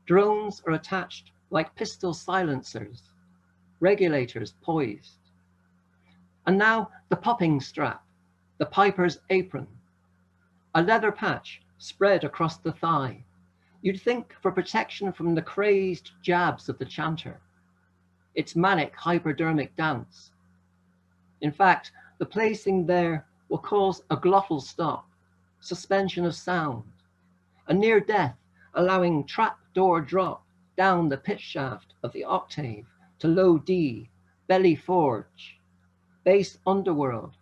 Drones are attached like pistol silencers, regulators poised. And now the popping strap, the piper's apron, a leather patch spread across the thigh. You'd think for protection from the crazed jabs of the chanter. Its manic hypodermic dance. In fact, the placing there will cause a glottal stop, suspension of sound, a near death allowing trap door drop down the pitch shaft of the octave to low D, belly forge, bass underworld,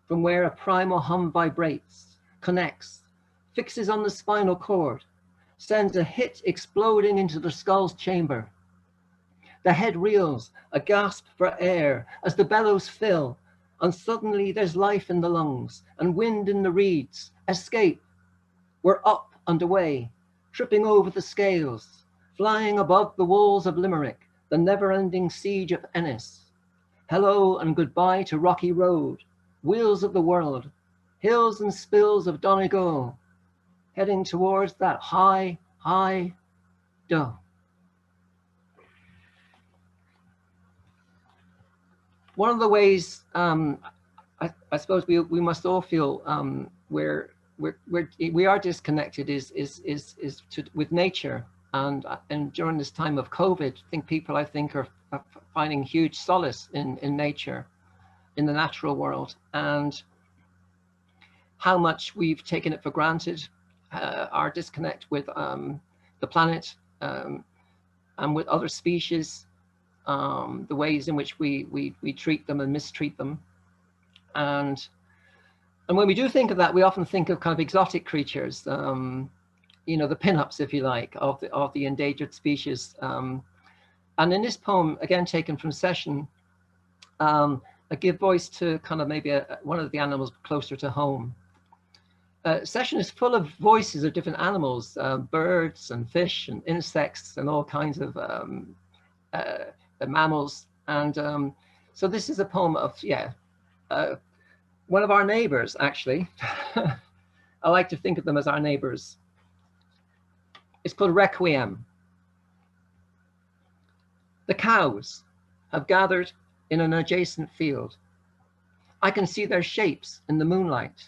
from where a primal hum vibrates, connects, fixes on the spinal cord, sends a hit exploding into the skull's chamber. The head reels, a gasp for air as the bellows fill, and suddenly there's life in the lungs and wind in the reeds. Escape. We're up and away, tripping over the scales, flying above the walls of Limerick, the never-ending siege of Ennis. Hello and goodbye to Rocky Road, wheels of the world, hills and spills of Donegal, heading towards that high, high dough. One of the ways I suppose we must all feel we are disconnected is with nature, and during this time of COVID, I think people are finding huge solace in nature, in the natural world, and how much we've taken it for granted. Our disconnect with the planet and with other species, the ways in which we treat them and mistreat them, and when we do think of that, we often think of kind of exotic creatures, you know, the pin-ups, if you like, of the endangered species. And in this poem, again taken from Session, I give voice to kind of maybe one of the animals closer to home. Session is full of voices of different animals, birds and fish and insects and all kinds of mammals. And so this is a poem of, one of our neighbors, actually. I like to think of them as our neighbors. It's called Requiem. The cows have gathered in an adjacent field. I can see their shapes in the moonlight.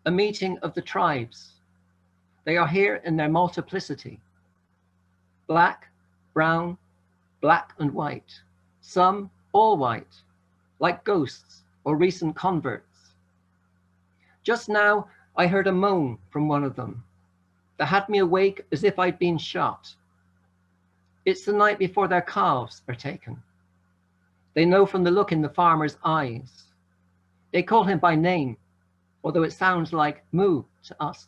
A meeting of the tribes. They are here in their multiplicity. Black, brown, black and white. Some all white, like ghosts or recent converts. Just now, I heard a moan from one of them that had me awake as if I'd been shot. It's the night before their calves are taken. They know from the look in the farmer's eyes. They call him by name, although it sounds like moo to us.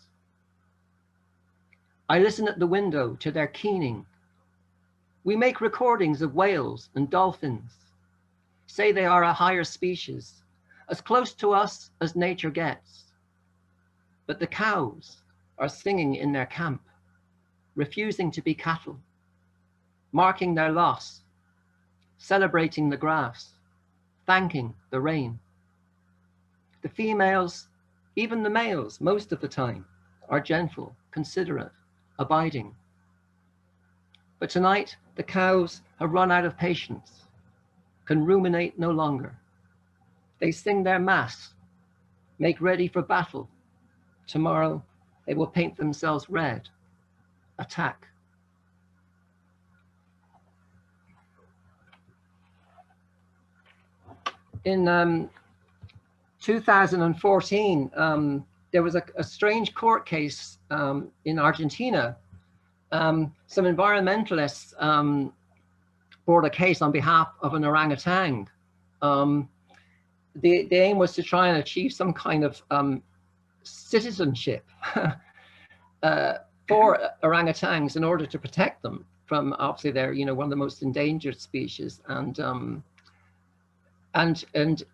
I listen at the window to their keening. We make recordings of whales and dolphins, say they are a higher species, as close to us as nature gets. But the cows are singing in their camp, refusing to be cattle, marking their loss, celebrating the grass, thanking the rain. The females, even the males, most of the time, are gentle, considerate, abiding. But tonight, the cows have run out of patience, can ruminate no longer. They sing their mass, make ready for battle. Tomorrow, they will paint themselves red, attack. In 2014, there was a strange court case in Argentina. Some environmentalists brought a case on behalf of an orangutan. The aim was to try and achieve some kind of citizenship for orangutans in order to protect them from, obviously they're, you know, one of the most endangered species. And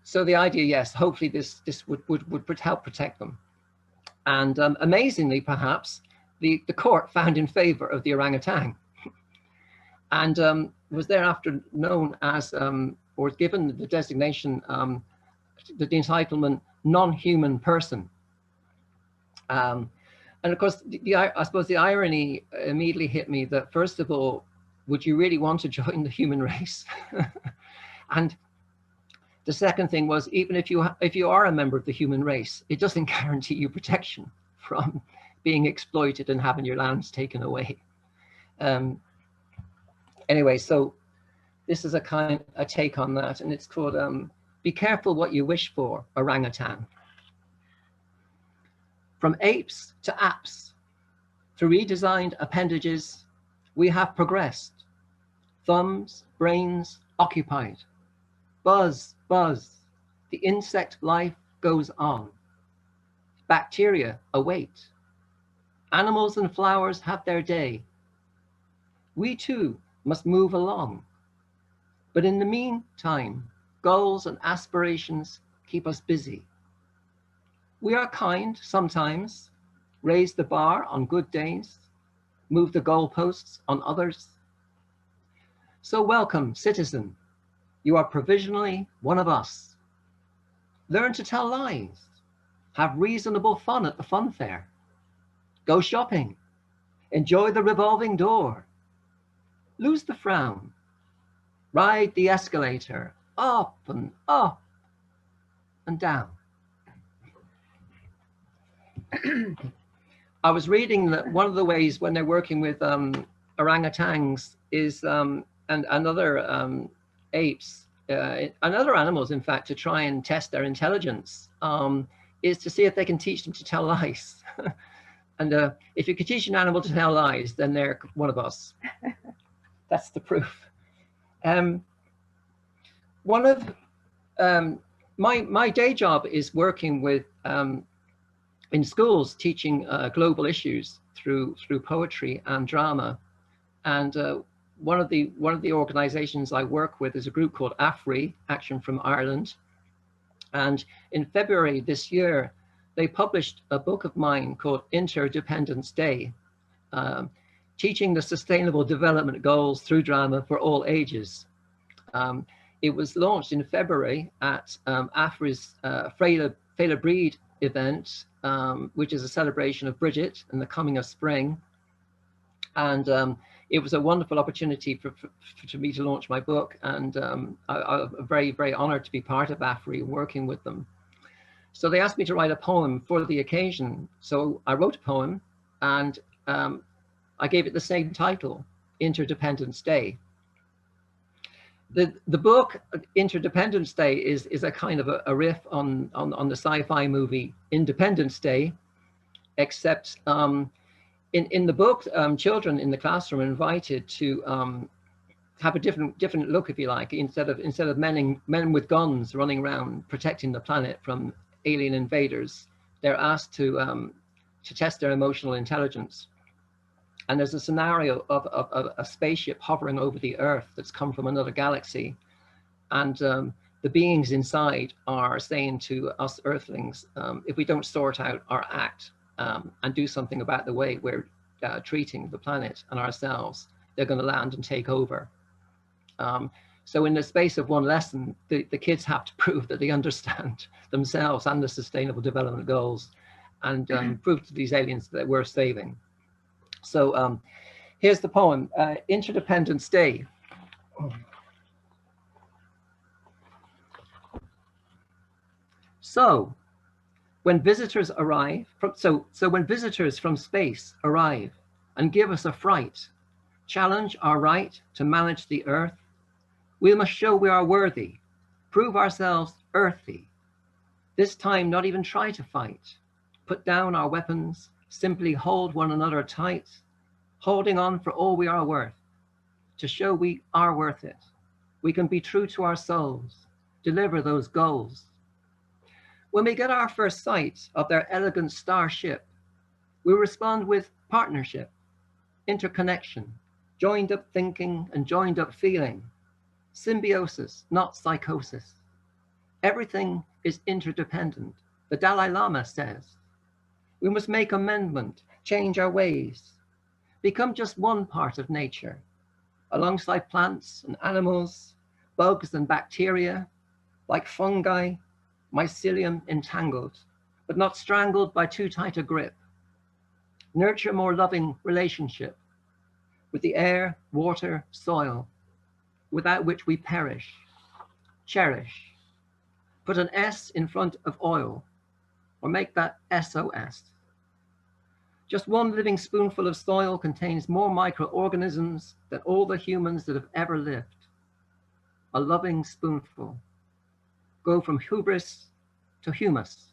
so the idea, yes, hopefully this would help protect them. And amazingly, perhaps, the court found in favor of the orangutan, and was thereafter known as, or given the designation, the entitlement non-human person. And of course, I suppose the irony immediately hit me that, first of all, would you really want to join the human race? And the second thing was, even if you are a member of the human race, it doesn't guarantee you protection from being exploited and having your lands taken away. Anyway, so this is a take on that, and it's called Be Careful What You Wish For, Orangutan. From apes to apps, through redesigned appendages, we have progressed. Thumbs, brains occupied. Buzz, buzz, the insect life goes on. Bacteria await. Animals and flowers have their day. We too must move along. But in the meantime, goals and aspirations keep us busy. We are kind sometimes, raise the bar on good days, move the goalposts on others. So welcome, citizen. You are provisionally one of us. Learn to tell lies. Have reasonable fun at the fun fair. Go shopping. Enjoy the revolving door. Lose the frown. Ride the escalator up and down. I was reading that one of the ways when they're working with orangutans is, and other apes, and other animals, in fact, to try and test their intelligence, is to see if they can teach them to tell lies. And if you could teach an animal to tell lies, then they're one of us. That's the proof. One of my day job is working with in schools, teaching global issues through poetry and drama. And one of the organizations I work with is a group called AFRI, Action from Ireland. And in February this year, they published a book of mine called Interdependence Day, teaching the Sustainable Development Goals through drama for all ages. It was launched in February at AFRI's Fela Breed event, which is a celebration of Bridget and the coming of spring. And it was a wonderful opportunity for me to launch my book. And I'm very, very honored to be part of AFRI, working with them. So they asked me to write a poem for the occasion. So I wrote a poem, and I gave it the same title, Interdependence Day. The book Interdependence Day is a kind of a riff on the sci-fi movie Independence Day, except in the book, children in the classroom are invited to have a different look, if you like. Instead of men with guns running around protecting the planet from alien invaders, they're asked to test their emotional intelligence. And there's a scenario of a spaceship hovering over the Earth that's come from another galaxy. And the beings inside are saying to us Earthlings, if we don't sort out our act and do something about the way we're treating the planet and ourselves, they're going to land and take over. So in the space of one lesson, the kids have to prove that they understand themselves and the Sustainable Development Goals, and prove to these aliens that we're saving. So here's the poem, Interdependence Day. So when visitors arrive, when visitors from space arrive and give us a fright, challenge our right to manage the Earth, we must show we are worthy, prove ourselves earthy. This time not even try to fight. put down our weapons, simply hold one another tight, holding on for all we are worth, to show we are worth it. We can be true to our souls, deliver those goals. When we get our first sight of their elegant starship, we respond with partnership, interconnection, joined up thinking and joined up feeling, symbiosis, not psychosis. Everything is interdependent, the Dalai Lama says. We must make amendment, change our ways, become just one part of nature, alongside plants and animals, bugs and bacteria, like fungi, mycelium entangled, but not strangled by too tight a grip. Nurture more loving relationship with the air, water, soil, without which we perish. Cherish. Put an S in front of oil, or make that SOS. Just one living spoonful of soil contains more microorganisms than all the humans that have ever lived. A loving spoonful. Go from hubris to humus.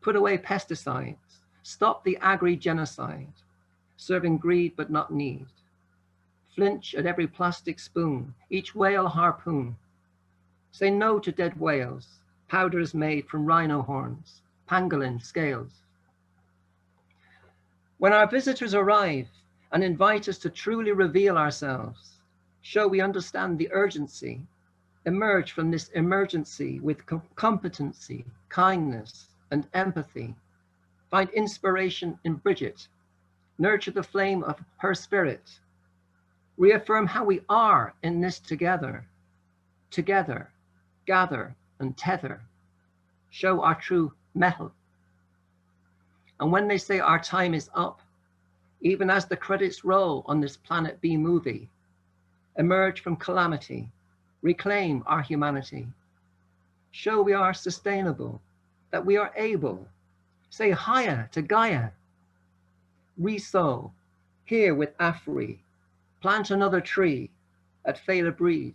Put away pesticides. Stop the agri-genocide, serving greed but not need. Flinch at every plastic spoon, each whale harpoon. Say no to dead whales, powders made from rhino horns, pangolin scales. When our visitors arrive and invite us to truly reveal ourselves, show we understand the urgency, emerge from this emergency with competency, kindness, and empathy. Find inspiration in Bridget, nurture the flame of her spirit, reaffirm how we are in this together, gather and tether, show our true mettle. And when they say our time is up, even as the credits roll on this Planet B movie, emerge from calamity, reclaim our humanity, show we are sustainable, that we are able. Say higher to Gaia. Resow, here with Afri. Plant another tree at Fela Breed.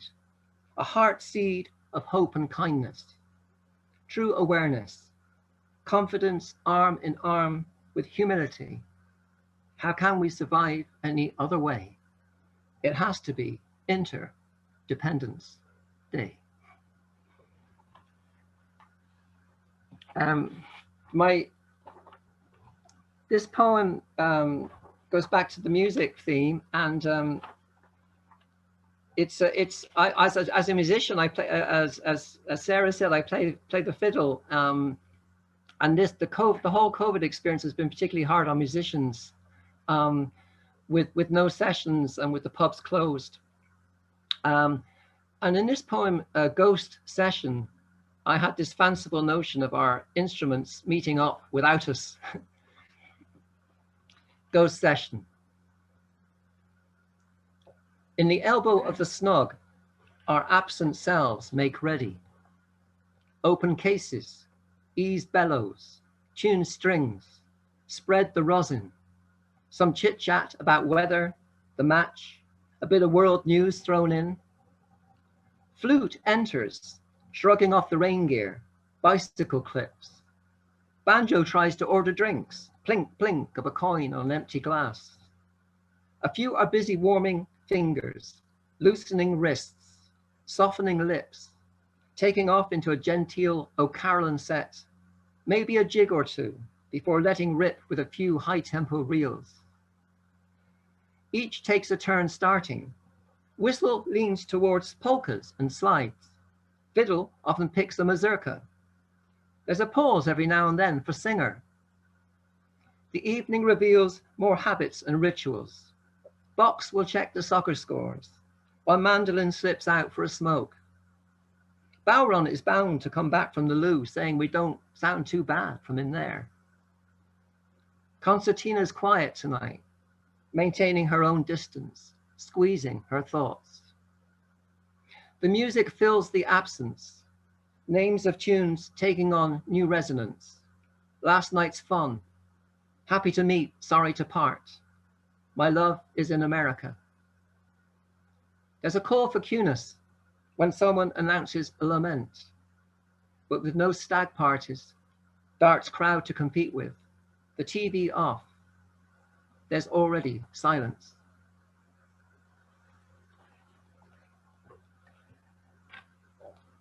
A heart seed of hope and kindness. True awareness. Confidence arm in arm with humility. How can we survive any other way? It has to be Interdependence Day. This poem goes back to the music theme, and as a musician, I play as Sarah said, I play the fiddle, and the whole COVID experience has been particularly hard on musicians, with no sessions and with the pubs closed. And in this poem, Ghost Session, I had this fanciful notion of our instruments meeting up without us. Ghost Session. In the elbow of the snug, our absent selves make ready. Open cases, ease bellows, tune strings, spread the rosin, some chit chat about weather, the match, a bit of world news thrown in. Flute enters, shrugging off the rain gear, bicycle clips. Banjo tries to order drinks, plink, plink of a coin on an empty glass. A few are busy warming fingers, loosening wrists, softening lips, taking off into a genteel O'Carolan set, maybe a jig or two, before letting rip with a few high-tempo reels. Each takes a turn starting. Whistle leans towards polkas and slides. Fiddle often picks a mazurka. There's a pause every now and then for singer. The evening reveals more habits and rituals. Box will check the soccer scores, while mandolin slips out for a smoke. Bowron is bound to come back from the loo saying we don't sound too bad from in there. Concertina's quiet tonight, maintaining her own distance, squeezing her thoughts. The music fills the absence, names of tunes taking on new resonance. Last night's fun, happy to meet, sorry to part. My love is in America. There's a call for cueness when someone announces a lament, but with no stag parties, darts crowd to compete with, the TV off. There's already silence.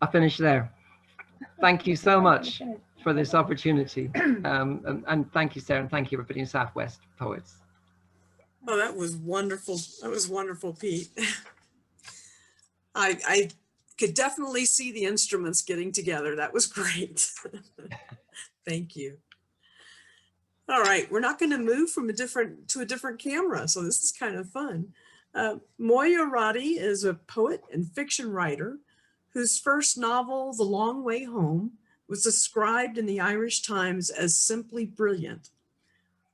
I finish there. Thank you so much for this opportunity. And thank you, Sarah, and thank you, everybody in Southwest Poets. Oh, that was wonderful. That was wonderful, Pete. I could definitely see the instruments getting together. That was great. Thank you. All right, we're not going to move from to a different camera, so this is kind of fun. Moya Roddy is a poet and fiction writer whose first novel, The Long Way Home, was described in the Irish Times as simply brilliant.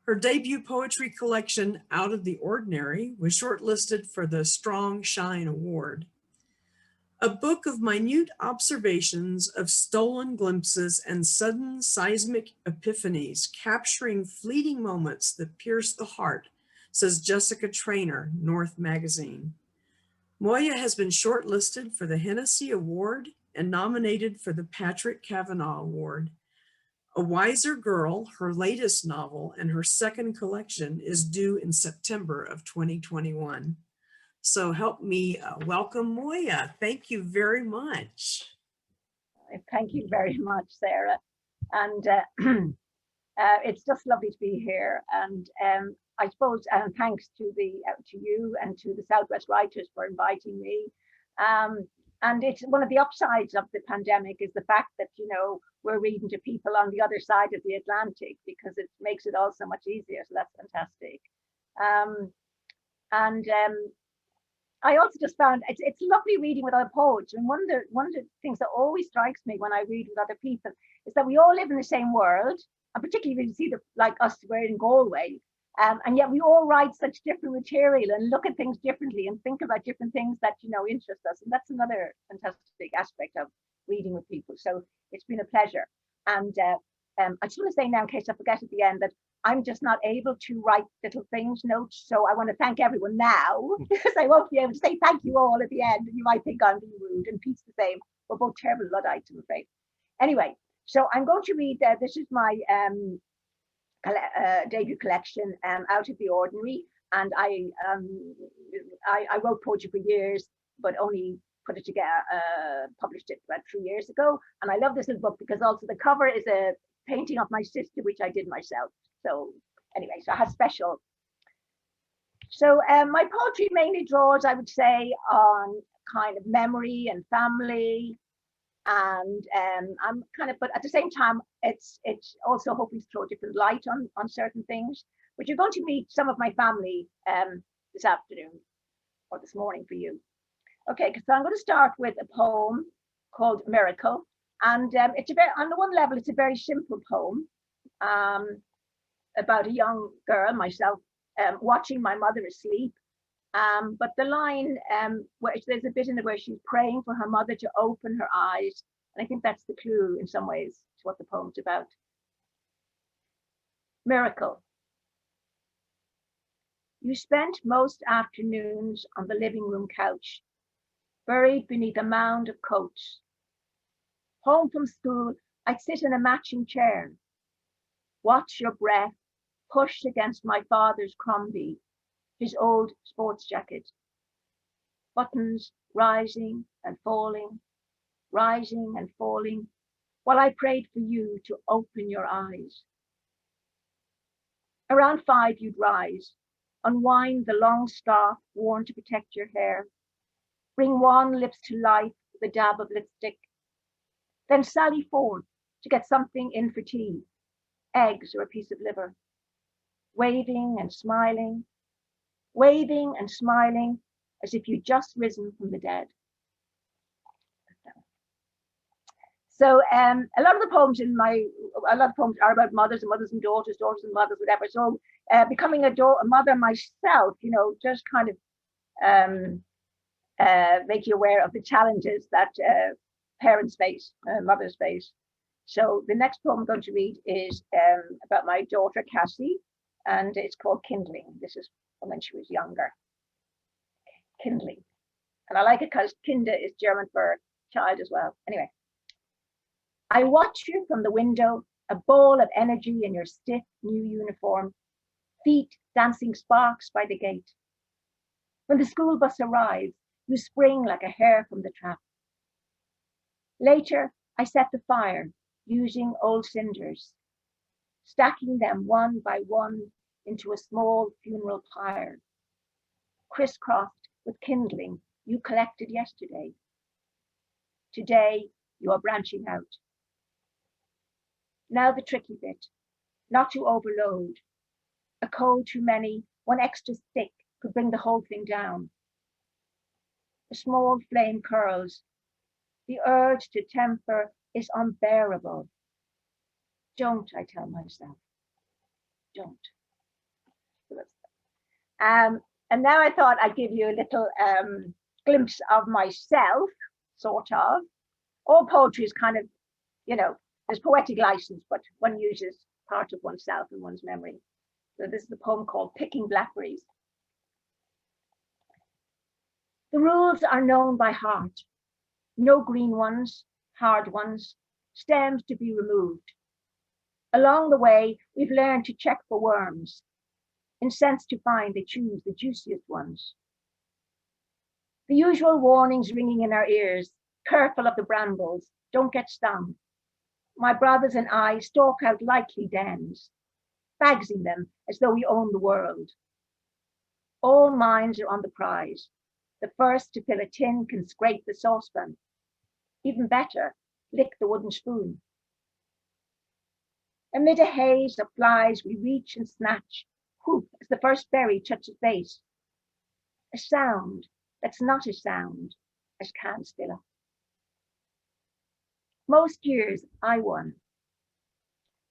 Her debut poetry collection, Out of the Ordinary, was shortlisted for the Strong Shine Award. A book of minute observations of stolen glimpses and sudden seismic epiphanies, capturing fleeting moments that pierce the heart, says Jessica Traynor, North Magazine. Moya has been shortlisted for the Hennessy Award and nominated for the Patrick Kavanagh Award. A Wiser Girl, her latest novel and her second collection, is due in September of 2021. So help me welcome Moya. Thank you very much. Thank you very much, Sarah. And it's just lovely to be here. And I suppose, and thanks to you and to the Southwest writers for inviting me. And it's one of the upsides of the pandemic is the fact that, you know, we're reading to people on the other side of the Atlantic, because it makes it all so much easier. So that's fantastic. I also just found it's lovely reading with other poets. And one of the things that always strikes me when I read with other people is that we all live in the same world, and particularly if you see like us, we're in Galway, and yet we all write such different material and look at things differently and think about different things that, you know, interest us. And that's another fantastic aspect of reading with people. So it's been a pleasure. And I just want to say now, in case I forget at the end, that I'm just not able to write little things, notes. So I want to thank everyone now, because I won't be able to say thank you all at the end. And you might think I'm being rude, and Pete's the same. We're both terrible Luddites, I'm afraid. Anyway, so I'm going to read, this is my debut collection, Out of the Ordinary. And I wrote poetry for years, but only put it together, published it about 3 years ago. And I love this little book because also the cover is a painting of my sister, which I did myself. So anyway, so it has special. So my poetry mainly draws, I would say, on kind of memory and family. And I'm kind of, but at the same time, it's also hoping to throw a different light on certain things. But you're going to meet some of my family this afternoon or this morning for you. Okay, so I'm going to start with a poem called Miracle. And it's a very, on the one level, it's a very simple poem about a young girl, myself, watching my mother asleep. But the line, where there's a bit in it where she's praying for her mother to open her eyes. And I think that's the clue in some ways to what the poem's about. Miracle. You spent most afternoons on the living room couch, buried beneath a mound of coats. Home from school, I'd sit in a matching chair, watch your breath push against my father's Crombie, his old sports jacket. Buttons rising and falling, while I prayed for you to open your eyes. Around 5, you'd rise, unwind the long scarf worn to protect your hair, bring wan lips to life with a dab of lipstick, then sally forth to get something in for tea, eggs or a piece of liver, waving and smiling as if you'd just risen from the dead. So a lot of poems are about mothers and daughters and mothers, whatever. So becoming a mother myself, you know, just kind of make you aware of the challenges that parents face, mothers face. So the next poem I'm going to read is about my daughter Cassie, and it's called Kindling. This is from when she was younger. Kindling. And I like it because Kinder is German for child as well. Anyway. I watch you from the window a ball of energy in your stiff new uniform, feet dancing sparks by the gate. When the school bus arrives, you spring like a hare from the trap. Later, I set the fire using old cinders, stacking them one by one into a small funeral pyre, crisscrossed with kindling you collected yesterday. Today, you are branching out. Now the tricky bit, not to overload. A coal too many, one extra stick could bring the whole thing down. A small flame curls. The urge to temper is unbearable. Don't, I tell myself. Don't. And now I thought I'd give you a little glimpse of myself, sort of. All poetry is kind of, you know, there's poetic license, but one uses part of oneself and one's memory. So this is a poem called Picking Blackberries. The rules are known by heart. No green ones, hard ones, stems to be removed. Along the way, we've learned to check for worms. Incensed to find they choose the juiciest ones. The usual warnings ringing in our ears, careful of the brambles, don't get stung. My brothers and I stalk out likely dens, bagsing them as though we own the world. All minds are on the prize. The first to fill a tin can scrape the saucepan. Even better, lick the wooden spoon. Amid a haze of flies, we reach and snatch, whoop as the first berry touches base. A sound that's not a sound as can still up. Most years I won.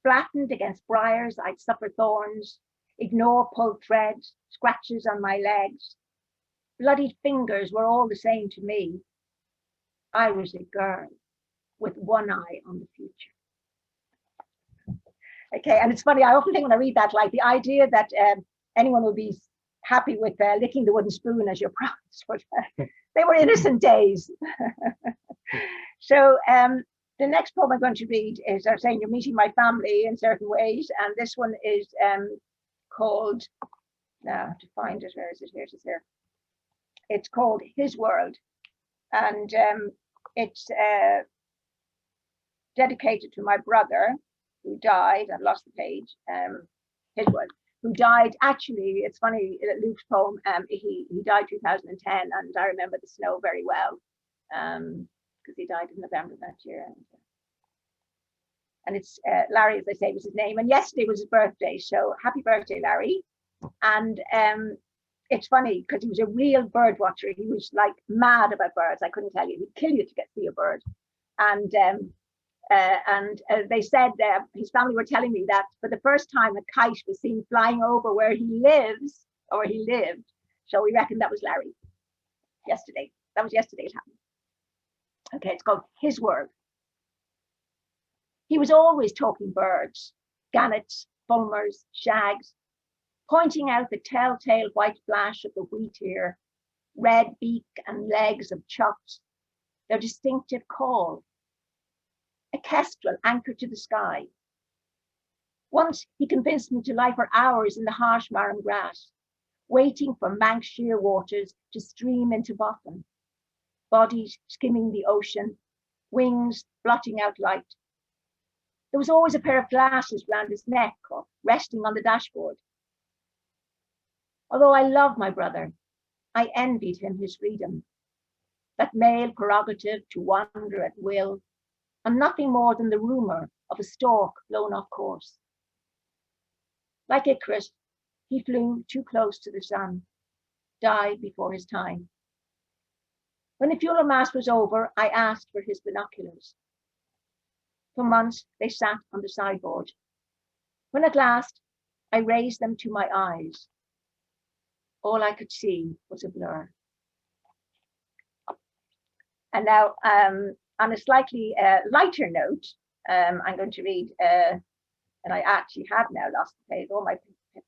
Flattened against briars, I'd suffer thorns, ignore pulled threads, scratches on my legs. Bloodied fingers were all the same to me. I was a girl with one eye on the future. Okay, and it's funny, I often think when I read that, like the idea that anyone will be happy with licking the wooden spoon as your prize, but they were innocent days. So the next poem I'm going to read is saying you're meeting my family in certain ways, and this one is called, now to find it, where is it? Here's it here. It's called His World, and it's dedicated to my brother who died. I've lost the page. His World, who died. Actually, it's funny. Luke's poem. He died 2010, and I remember the snow very well, because he died in November that year. And it's Larry, as I say, was his name. And yesterday was his birthday. So happy birthday, Larry! And it's funny because he was a real bird watcher. He was like mad about birds. I couldn't tell you. He'd kill you to get to see a bird. And they said his family were telling me that for the first time a kite was seen flying over where he lives, or he lived. So we reckon that was Larry yesterday. That was yesterday it happened. Okay, it's called His World. He was always talking birds, gannets, fulmars, shags, pointing out the telltale white flash of the wheat ear, red beak and legs of chops, their distinctive call, a kestrel anchored to the sky. Once he convinced me to lie for hours in the harsh marram grass, waiting for Manx sheer waters to stream into bottom, bodies skimming the ocean, wings blotting out light. There was always a pair of glasses round his neck or resting on the dashboard. Although I love my brother, I envied him his freedom, that male prerogative to wander at will, and nothing more than the rumour of a stork blown off course. Like Icarus, he flew too close to the sun, died before his time. When the funeral mass was over, I asked for his binoculars. For months, they sat on the sideboard. When at last, I raised them to my eyes, all I could see was a blur. And now, on a slightly lighter note, I'm going to read, and I actually have now lost the page, all my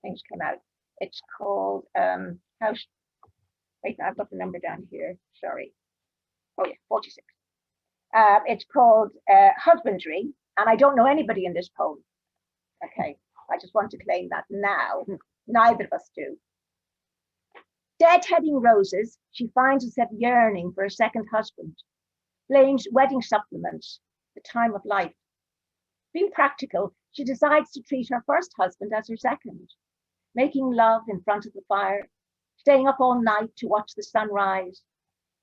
things came out. It's called, wait, I've got the number down here, sorry. Oh yeah, 46. It's called Husbandry, and I don't know anybody in this poem. Okay, I just want to claim that now. Neither of us do. Deadheading roses, she finds herself yearning for a second husband, blames wedding supplements, the time of life. Being practical, she decides to treat her first husband as her second, making love in front of the fire, staying up all night to watch the sunrise,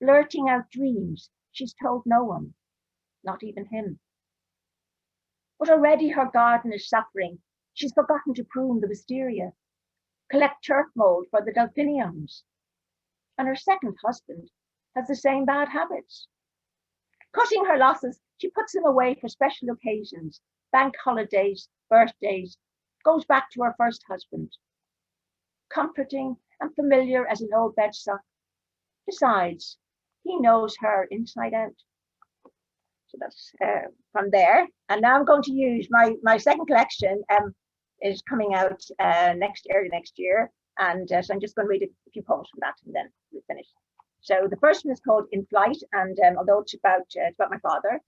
blurting out dreams she's told no one, not even him. But already her garden is suffering. She's forgotten to prune the wisteria, collect turf mold for the delphiniums. And her second husband has the same bad habits. Cutting her losses, she puts them away for special occasions, bank holidays, birthdays, goes back to her first husband. Comforting and familiar as an old bedsock. Besides, he knows her inside out. So that's from there. And now I'm going to use my second collection is coming out early next year. And so I'm just going to read a few poems from that and then we'll finish. So the first one is called In Flight. And although it's about my father,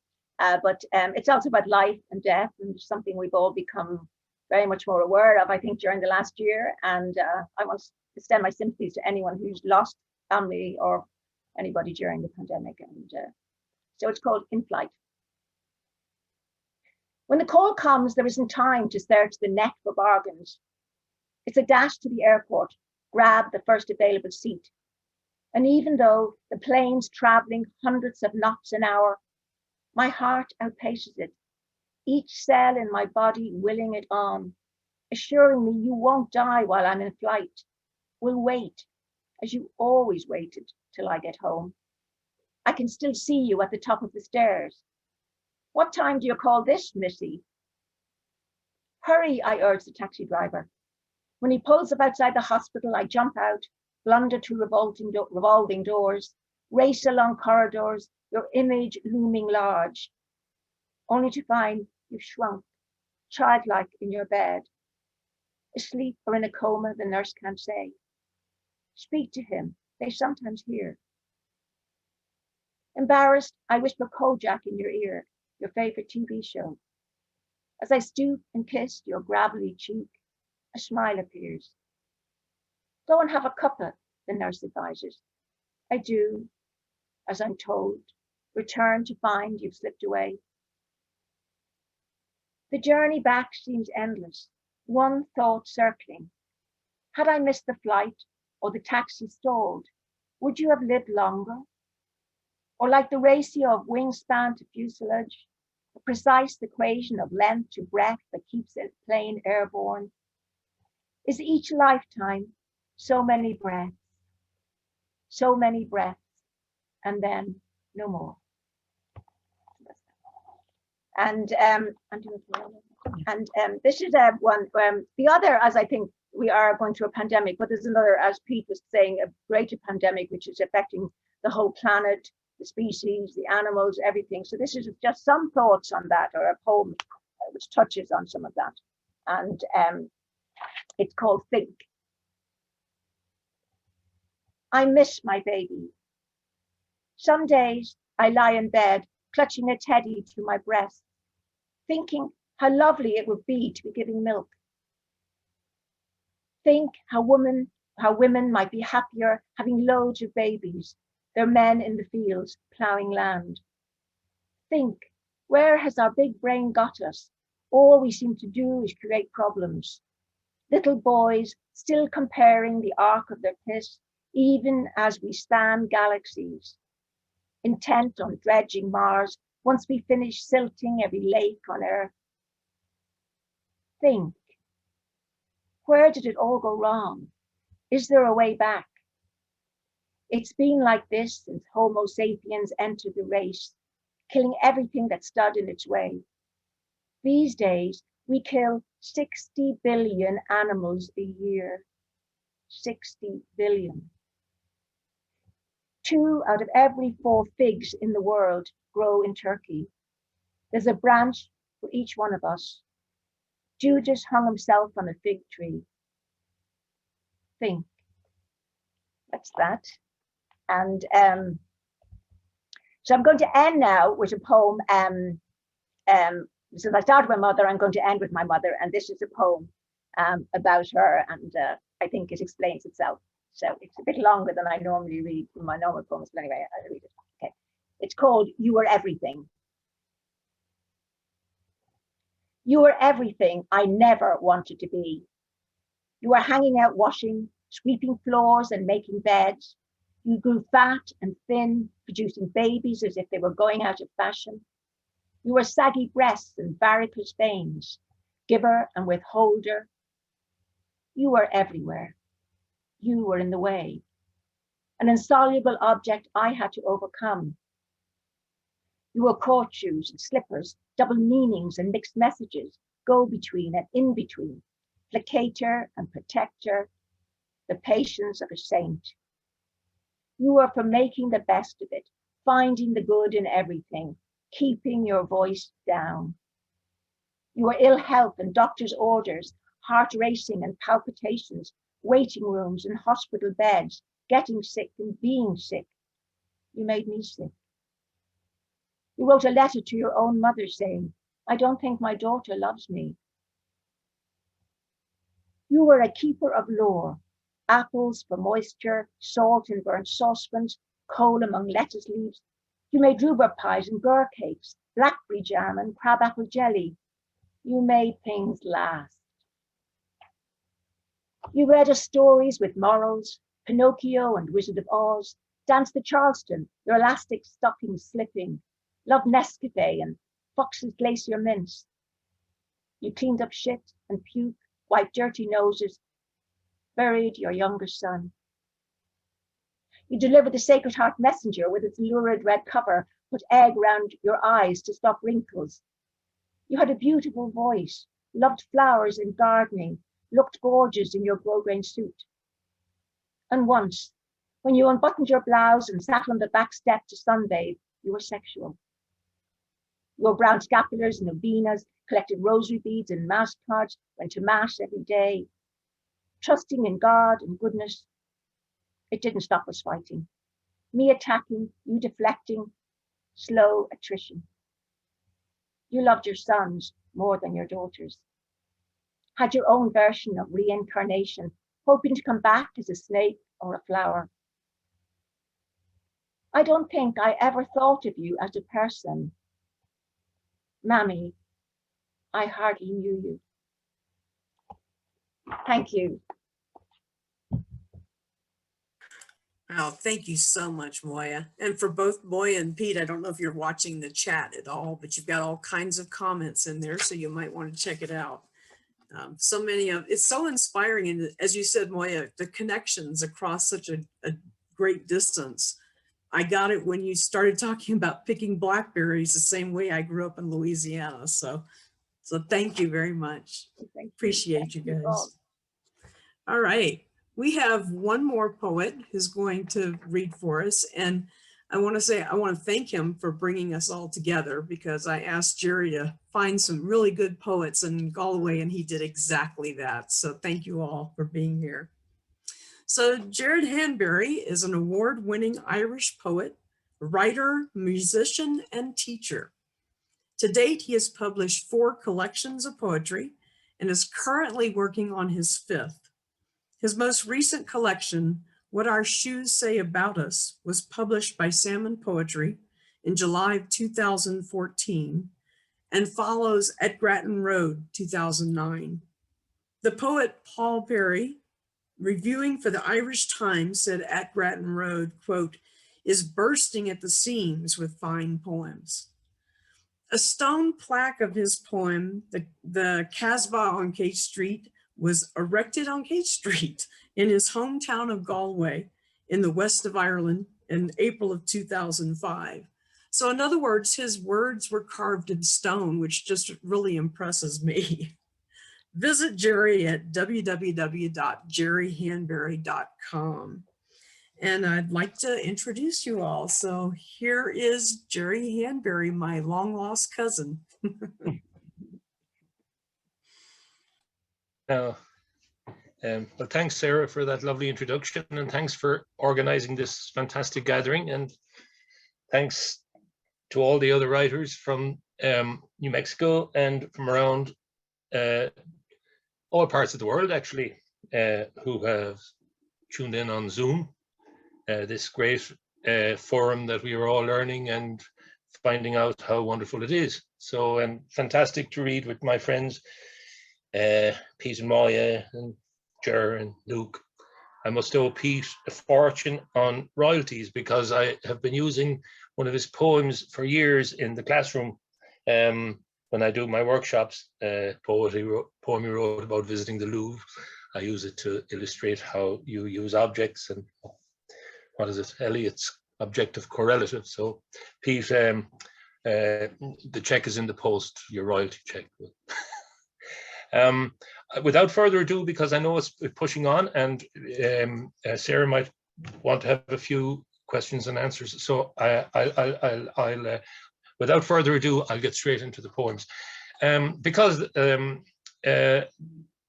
but it's also about life and death and something we've all become very much more aware of, I think, during the last year. And I want to extend my sympathies to anyone who's lost family or anybody during the pandemic. And so it's called In Flight. When the call comes, there isn't time to search the net for bargains. It's a dash to the airport, grab the first available seat. And even though the plane's traveling hundreds of knots an hour, my heart outpaces it, each cell in my body willing it on, assuring me you won't die while I'm in flight. We'll wait, as you always waited till I get home. I can still see you at the top of the stairs. What time do you call this, Missy? Hurry, I urge the taxi driver. When he pulls up outside the hospital, I jump out, blunder through revolving doors, race along corridors, your image looming large, only to find you've shrunk, childlike in your bed. Asleep or in a coma, the nurse can't say. Speak to him, they sometimes hear. Embarrassed, I whisper Kojak in your ear, your favorite TV show. As I stoop and kiss your gravelly cheek, a smile appears. Go and have a cuppa, the nurse advises. I do, as I'm told, return to find you've slipped away. The journey back seems endless, one thought circling. Had I missed the flight or the taxi stalled, would you have lived longer? Or like the ratio of wingspan to fuselage, the precise equation of length to breadth that keeps a plane airborne? Is each lifetime so many breaths, and then no more? And this is one. The other, as I think we are going through a pandemic, but there's another, as Pete was saying, a greater pandemic which is affecting the whole planet, the species, the animals, everything. So this is just some thoughts on that, or a poem which touches on some of that. And it's called Think. I miss my baby. Some days I lie in bed, clutching a teddy to my breast, thinking how lovely it would be to be giving milk. Think how women might be happier having loads of babies, their men in the fields ploughing land. Think, where has our big brain got us? All we seem to do is create problems. Little boys still comparing the arc of their piss, even as we span galaxies, intent on dredging Mars once we finish silting every lake on Earth. Think, where did it all go wrong? Is there a way back? It's been like this since Homo sapiens entered the race, killing everything that stood in its way. These days, we kill 60 billion animals a year. 60 billion. 2 out of every 4 figs in the world grow in Turkey. There's a branch for each one of us. Judas hung himself on a fig tree. Think. That's that. And so I'm going to end now with a poem Since I started with my mother, I'm going to end with my mother, and this is a poem about her, and I think it explains itself. So it's a bit longer than I normally read from my normal poems, but anyway, I'll read it. Okay. It's called You Were Everything. You were everything I never wanted to be. You were hanging out washing, sweeping floors and making beds. You grew fat and thin, producing babies as if they were going out of fashion. You were saggy breasts and varicose veins, giver and withholder. You were everywhere. You were in the way, an insoluble object I had to overcome. You were court shoes and slippers, double meanings and mixed messages, go-between and in-between, placator and protector, the patience of a saint. You were for making the best of it, finding the good in everything, keeping your voice down. You were ill health and doctor's orders, heart racing and palpitations, waiting rooms and hospital beds, getting sick and being sick. You made me sick. You wrote a letter to your own mother saying, I don't think my daughter loves me. You were a keeper of lore, apples for moisture, salt in burnt saucepans, coal among lettuce leaves. You made rhubarb pies and gur cakes, blackberry jam and crabapple jelly. You made things last. You read us stories with morals, Pinocchio and Wizard of Oz, danced the Charleston, your elastic stockings slipping, loved Nescafe and Fox's Glacier mints. You cleaned up shit and puke, wiped dirty noses, buried your younger son. You delivered the Sacred Heart Messenger with its lurid red cover, put egg round your eyes to stop wrinkles. You had a beautiful voice, loved flowers and gardening, looked gorgeous in your grosgrain suit. And once, when you unbuttoned your blouse and sat on the back step to sunbathe, you were sexual. You wore brown scapulars and novenas, collected rosary beads and mass cards, went to mass every day, trusting in God and goodness. It didn't stop us fighting. Me attacking, you deflecting, slow attrition. You loved your sons more than your daughters. Had your own version of reincarnation, hoping to come back as a snake or a flower. I don't think I ever thought of you as a person. Mammy, I hardly knew you. Thank you. Oh, thank you so much, Moya. And for both Moya and Pete, I don't know if you're watching the chat at all, but you've got all kinds of comments in there, so you might want to check it out. So many of it's so inspiring, and as you said, Moya, the connections across such a great distance. I got it when you started talking about picking blackberries the same way I grew up in Louisiana. So thank you very much. Appreciate you guys. All right. We have one more poet who's going to read for us. And I want to thank him for bringing us all together, because I asked Jerry to find some really good poets in Galway, and he did exactly that. So thank you all for being here. So Gerard Hanberry is an award-winning Irish poet, writer, musician, and teacher. To date, he has published 4 collections of poetry and is currently working on his 5th. His most recent collection, What Our Shoes Say About Us, was published by Salmon Poetry in July of 2014 and follows At Grattan Road, 2009. The poet Paul Perry, reviewing for the Irish Times, said At Grattan Road, quote, is bursting at the seams with fine poems. A stone plaque of his poem, the Casbah on Kate Street, was erected on Kate Street in his hometown of Galway in the west of Ireland in April of 2005. So in other words, his words were carved in stone, which just really impresses me. Visit Jerry at www.jerryhandberry.com. And I'd like to introduce you all. So here is Jerry Hanberry, my long lost cousin. Well, thanks, Sarah, for that lovely introduction, and thanks for organizing this fantastic gathering, and thanks to all the other writers from New Mexico and from around all parts of the world, actually, who have tuned in on Zoom, this great forum that we are all learning and finding out how wonderful it is. So fantastic to read with my friends, Pete and Moya and Ger and Luke. I must owe Pete a fortune on royalties because I have been using one of his poems for years in the classroom when I do my workshops. Poem he wrote about visiting the Louvre. I use it to illustrate how you use objects and what is it, Eliot's objective correlative. So Pete, the check is in the post, your royalty check. Without further ado, because I know it's pushing on, and Sarah might want to have a few questions and answers. So I'll without further ado, I'll get straight into the poems. Because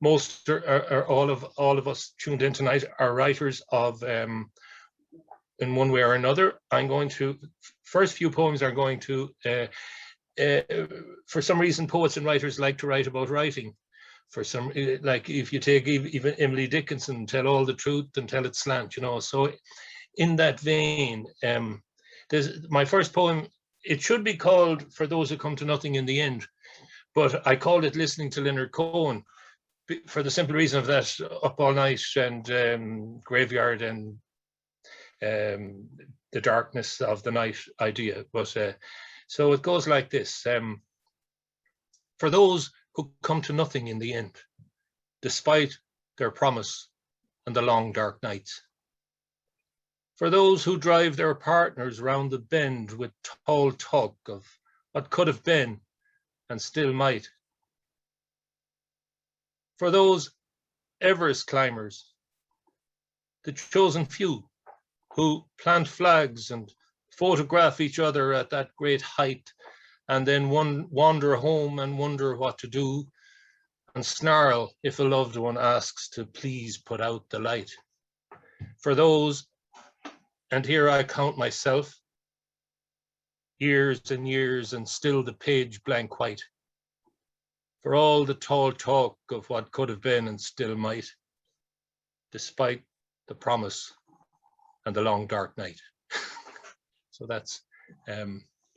most or all of us tuned in tonight are writers of in one way or another. I'm going to, first few poems are going to, for some reason, poets and writers like to write about writing. For some, like if you take even Emily Dickinson, tell all the truth and tell it slant, you know. So in that vein, there's my first poem. It should be called For Those Who Come to Nothing in the End, but I called it Listening to Leonard Cohen for the simple reason of that up all night and graveyard and the darkness of the night idea. But so it goes like this. For those who come to nothing in the end, despite their promise and the long dark nights. For those who drive their partners round the bend with tall talk of what could have been and still might. For those Everest climbers, the chosen few who plant flags and photograph each other at that great height, and then wander home and wonder what to do, and snarl if a loved one asks to please put out the light. For those, and here I count myself, years and years and still the page blank white. For all the tall talk of what could have been and still might, despite the promise and the long dark night. So that's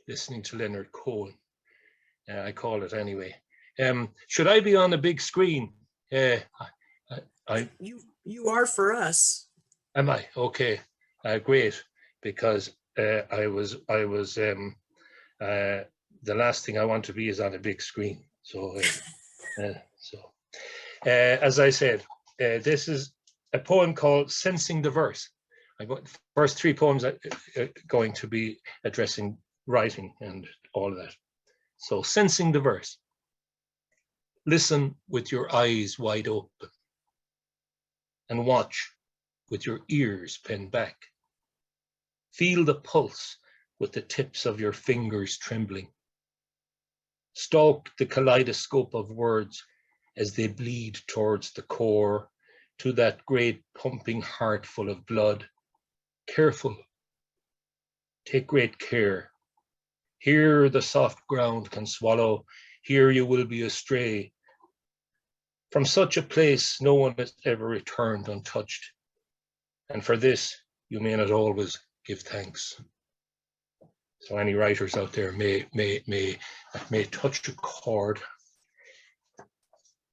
Listening to Leonard Cohen. I call it anyway. Should I be on a big screen? You are for us. Am I? Okay, great. Because I was the last thing I want to be is on a big screen. So, as I said, this is a poem called Sensing the Verse. The first three poems are going to be addressing writing and all of that. So, Sensing the Verse. Listen with your eyes wide open and watch with your ears pinned back. Feel the pulse with the tips of your fingers trembling. Stalk the kaleidoscope of words as they bleed towards the core, to that great pumping heart full of blood. Careful, take great care. Here the soft ground can swallow, here you will be astray. From such a place no one has ever returned untouched, and for this you may not always give thanks. So any writers out there may touch a chord.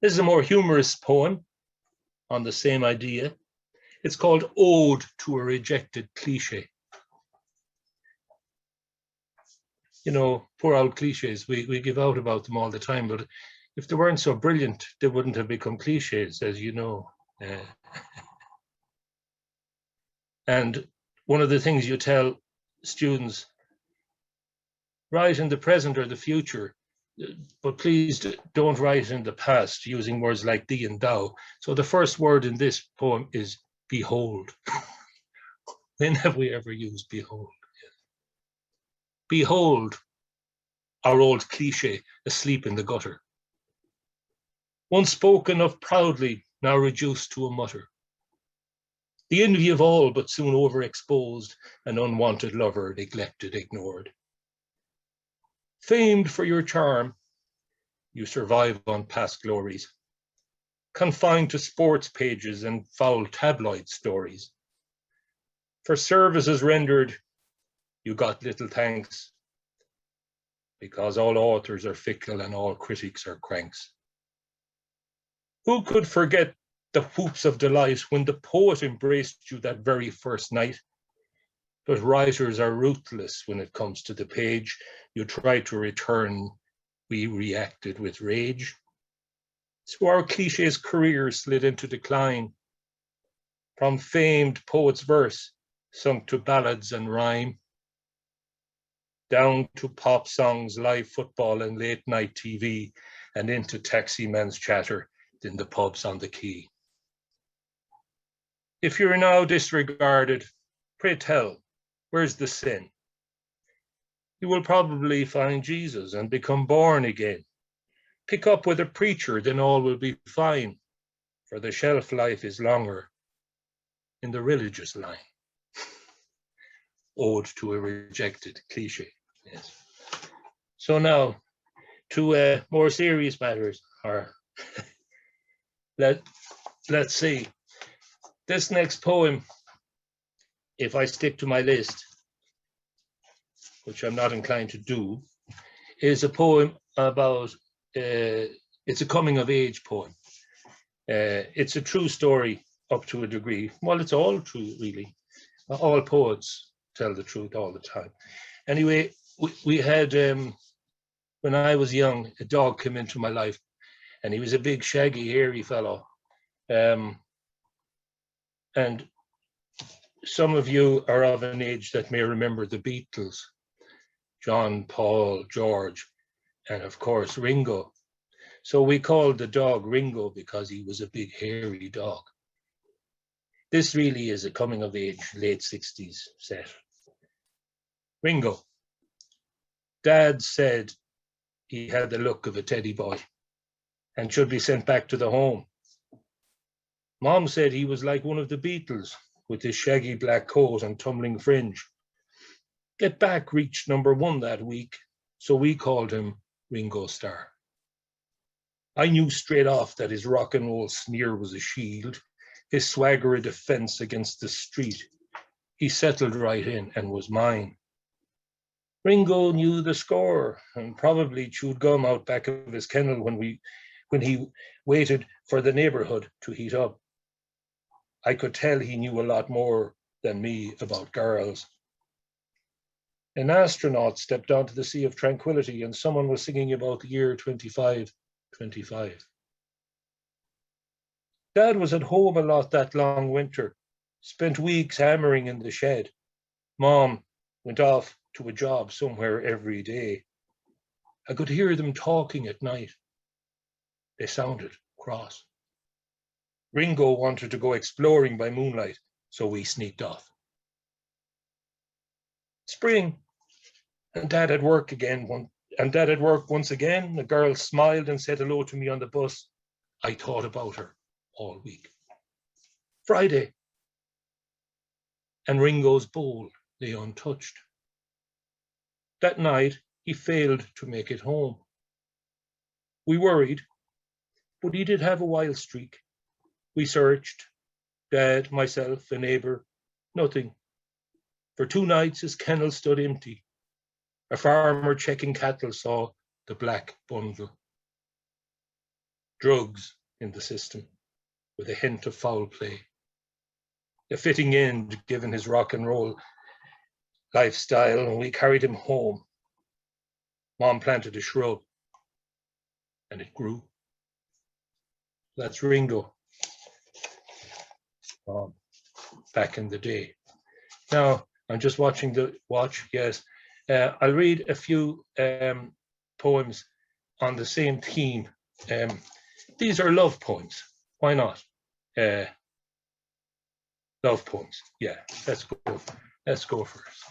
This is a more humorous poem on the same idea. It's called Ode to a Rejected Cliche. You know, poor old cliches, we give out about them all the time, but if they weren't so brilliant, they wouldn't have become cliches, as you know. And one of the things you tell students, write in the present or the future, but please don't write in the past using words like thee and thou. So the first word in this poem is behold. When have we ever used behold? Behold, our old cliche, asleep in the gutter. Once spoken of proudly, now reduced to a mutter. The envy of all, but soon overexposed, an unwanted lover, neglected, ignored. Famed for your charm, you survive on past glories, confined to sports pages and foul tabloid stories. For services rendered, you got little thanks, because all authors are fickle and all critics are cranks. Who could forget the whoops of delight when the poet embraced you that very first night? But writers are ruthless when it comes to the page. You try to return, we reacted with rage. So our cliche's career slid into decline, from famed poet's verse sunk to ballads and rhyme, down to pop songs, live football and late night TV, and into taxi man's chatter in the pubs on the quay. If you're now disregarded, pray tell, where's the sin? You will probably find Jesus and become born again. Pick up with a preacher, then all will be fine, for the shelf life is longer in the religious line. Ode to a rejected cliche. Yes. So now to more serious matters, or let's see. This next poem, if I stick to my list, which I'm not inclined to do, is a poem about, it's a coming of age poem. It's a true story up to a degree. Well, it's all true, really. All poets tell the truth all the time. Anyway, we had, when I was young, a dog came into my life, and he was a big, shaggy, hairy fellow. And some of you are of an age that may remember the Beatles, John, Paul, George, and of course, Ringo. So we called the dog Ringo because he was a big, hairy dog. This really is a coming of age, late 60s set. Ringo. Dad said he had the look of a teddy boy and should be sent back to the home. Mom said he was like one of the Beatles with his shaggy black coat and tumbling fringe. Get Back reached #1 that week, so we called him Ringo Starr. I knew straight off that his rock and roll sneer was a shield, his swagger a defense against the street. He settled right in and was mine. Ringo knew the score and probably chewed gum out back of his kennel when he waited for the neighborhood to heat up. I could tell he knew a lot more than me about girls. An astronaut stepped onto the Sea of Tranquility and someone was singing about the year 2525. Dad was at home a lot that long winter, spent weeks hammering in the shed. Mom went off to a job somewhere every day. I could hear them talking at night. They sounded cross. Ringo wanted to go exploring by moonlight, so we sneaked off. Spring, and Dad had work once again. The girl smiled and said hello to me on the bus. I thought about her all week. Friday, and Ringo's bowl lay untouched. That night, he failed to make it home. We worried, but he did have a wild streak. We searched, Dad, myself, a neighbor, nothing. For 2 nights, his kennel stood empty. A farmer checking cattle saw the black bundle. Drugs in the system, with a hint of foul play. A fitting end, given his rock and roll lifestyle, and we carried him home. Mom planted a shrub, and it grew. That's Ringo. Back in the day. Now, I'm just watching the watch, yes. I'll read a few poems on the same theme. These are love poems. Why not? Love poems. Yeah, let's go first.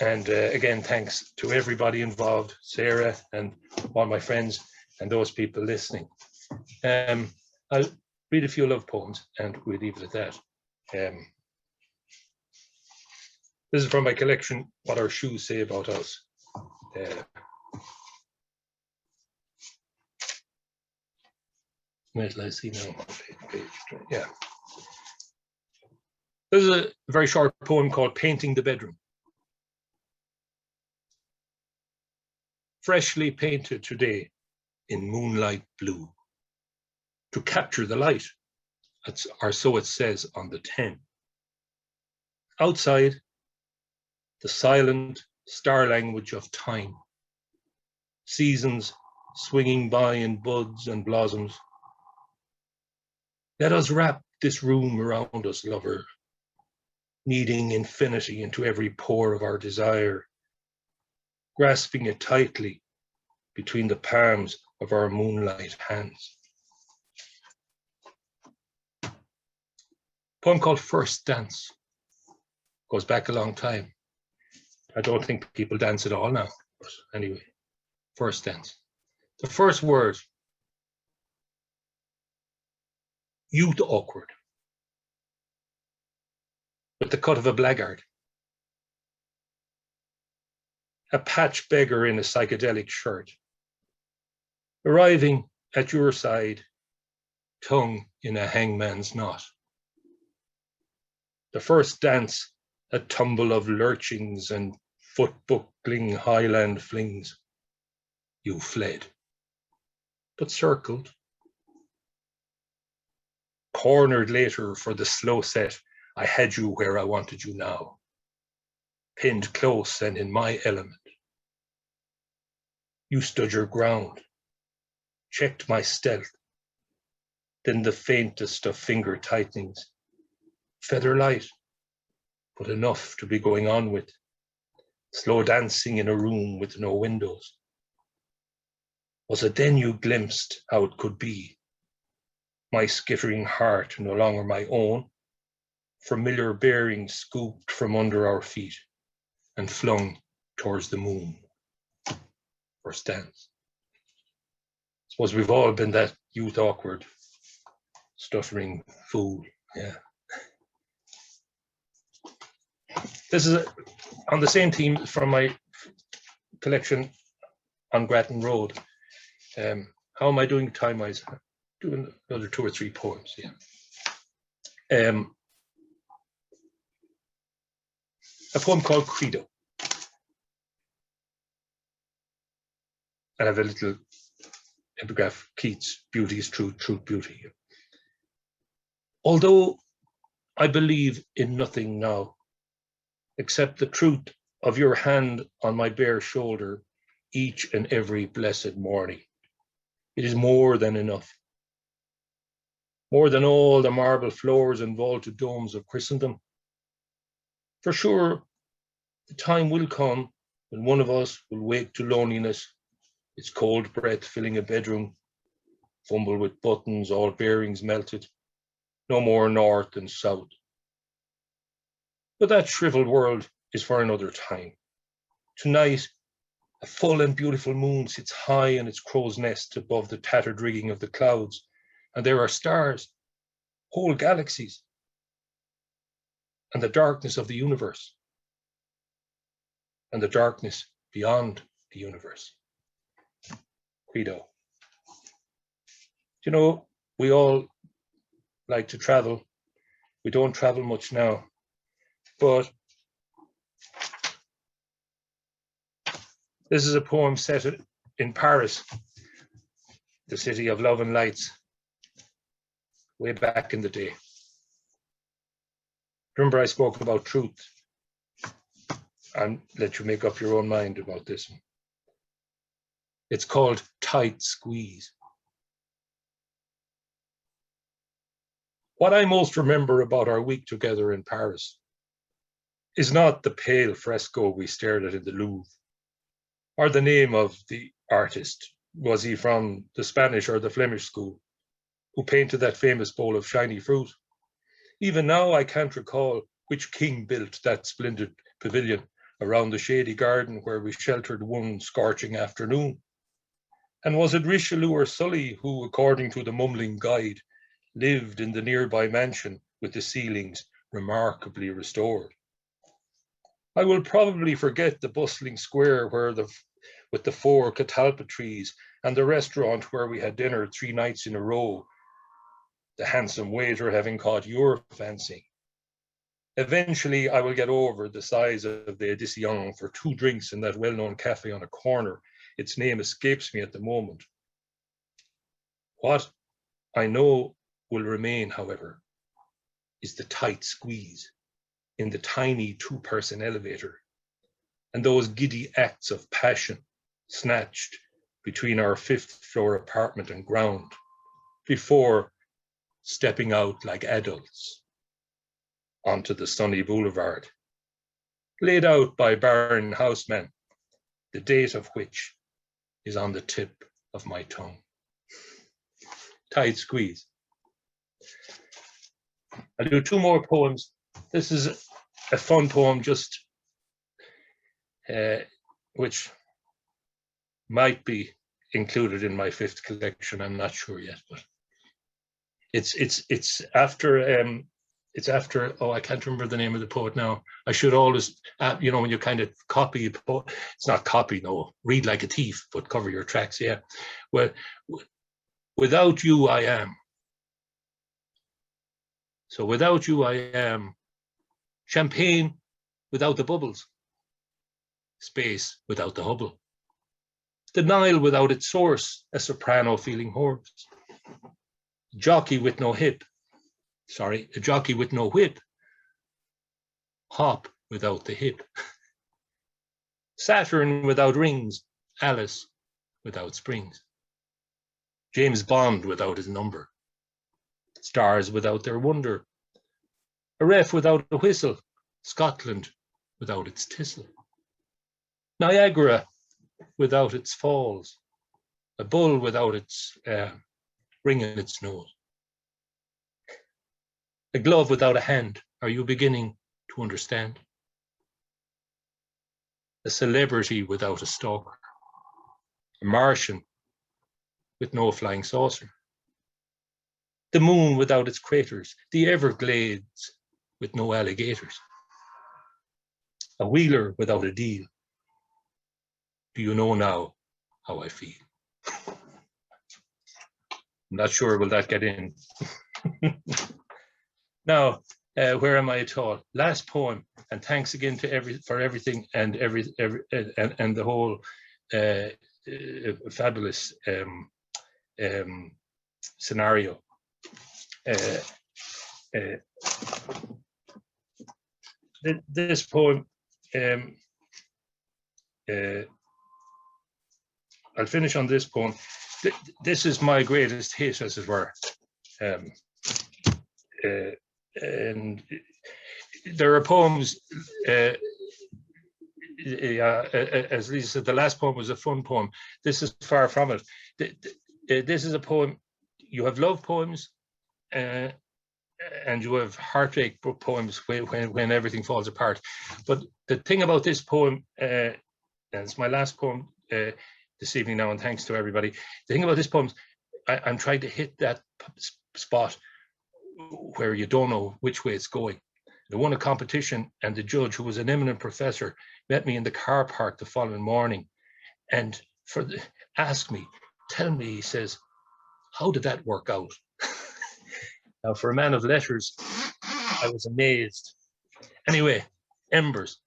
And again, thanks to everybody involved, Sarah and all my friends and those people listening. I'll read a few love poems and we'll leave it at that. This is from my collection, What Our Shoes Say About Us. Let's see now. Yeah. There's a very short poem called Painting the Bedroom. Freshly painted today in moonlight blue, to capture the light, or so it says on the 10. Outside, the silent star language of time, seasons swinging by in buds and blossoms. Let us wrap this room around us, lover, kneading infinity into every pore of our desire, grasping it tightly between the palms of our moonlight hands. Poem called First Dance. Goes back a long time. I don't think people dance at all now, but anyway, first dance. The first word, youth awkward, with the cut of a blackguard. A patch beggar in a psychedelic shirt, arriving at your side, tongue in a hangman's knot. The first dance, a tumble of lurchings and foot-buckling highland flings. You fled, but circled. Cornered later for the slow set, I had you where I wanted you now. Pinned close and in my element. You stood your ground, checked my stealth, then the faintest of finger tightenings. Feather light, but enough to be going on with. Slow dancing in a room with no windows. Was it then you glimpsed how it could be? My skittering heart no longer my own, familiar bearings scooped from under our feet and flung towards the moon. First dance. Suppose we've all been that youth awkward, stuttering fool, yeah. This is on the same theme from my collection on Grattan Road. How am I doing time-wise? Doing another 2 or 3 poems, yeah. A poem called Credo. And I have a little epigraph, Keats, beauty is truth, truth beauty. Although I believe in nothing now, except the truth of your hand on my bare shoulder each and every blessed morning. It is more than enough. More than all the marble floors and vaulted domes of Christendom. For sure, the time will come when one of us will wake to loneliness, its cold breath filling a bedroom, fumble with buttons, all bearings melted, no more north and south. But that shriveled world is for another time. Tonight, a full and beautiful moon sits high in its crow's nest above the tattered rigging of the clouds, and there are stars, whole galaxies, and the darkness of the universe, and the darkness beyond the universe. Credo. You know, we all like to travel. We don't travel much now. But this is a poem set in Paris, the city of love and lights, way back in the day. Remember I spoke about truth, and let you make up your own mind about this one. It's called Tight Squeeze. What I most remember about our week together in Paris is not the pale fresco we stared at in the Louvre, or the name of the artist. Was he from the Spanish or the Flemish school, who painted that famous bowl of shiny fruit? Even now I can't recall which king built that splendid pavilion around the shady garden where we sheltered one scorching afternoon. And was it Richelieu or Sully who, according to the mumbling guide, lived in the nearby mansion with the ceilings remarkably restored? I will probably forget the bustling square where the with the 4 catalpa trees and the restaurant where we had dinner 3 nights in a row, the handsome waiter having caught your fancy. Eventually, I will get over the size of the Edition for 2 drinks in that well-known cafe on a corner. Its name escapes me at the moment. What I know will remain, however, is the tight squeeze in the tiny 2-person elevator and those giddy acts of passion snatched between our 5th floor apartment and ground before stepping out like adults onto the sunny boulevard, laid out by barren housemen, the date of which is on the tip of my tongue. Tight squeeze. I'll do 2 more poems. This is a fun poem, just which might be included in my 5th collection. I'm not sure yet, but it's after, oh, I can't remember the name of the poet now. I should always, you know, when you kind of copy a poet, it's not copy, no, read like a thief, but cover your tracks, yeah. Well, without you, I am. So without you, I am. Champagne without the bubbles. Space without the Hubble. The Nile without its source, a soprano feeling hoarse. Jockey with no hip. Sorry, a jockey with no whip. Hop without the hip. Saturn without rings. Alice without springs. James Bond without his number. Stars without their wonder. A ref without a whistle. Scotland without its thistle. Niagara without its falls. A bull without its ring in its nose. A glove without a hand. Are you beginning to understand? A celebrity without a stalker. A Martian with no flying saucer. The moon without its craters. The Everglades with no alligators. A wheeler without a deal. Do you know now how I feel? I'm not sure will that get in. Now, where am I at all? Last poem, and thanks again to for everything and and the whole fabulous scenario. This poem, I'll finish on this poem. This is my greatest hit, as it were. And there are poems, as Lisa said, the last poem was a fun poem. This is far from it. This is a poem, you have love poems, and you have heartache poems when everything falls apart. But the thing about this poem, and it's my last poem this evening now, and thanks to everybody. The thing about this poem, I'm trying to hit that spot where you don't know which way it's going. I won a competition, and the judge, who was an eminent professor, met me in the car park the following morning, and asked me, tell me, he says, how did that work out? Now, for a man of letters, I was amazed. Anyway, Embers.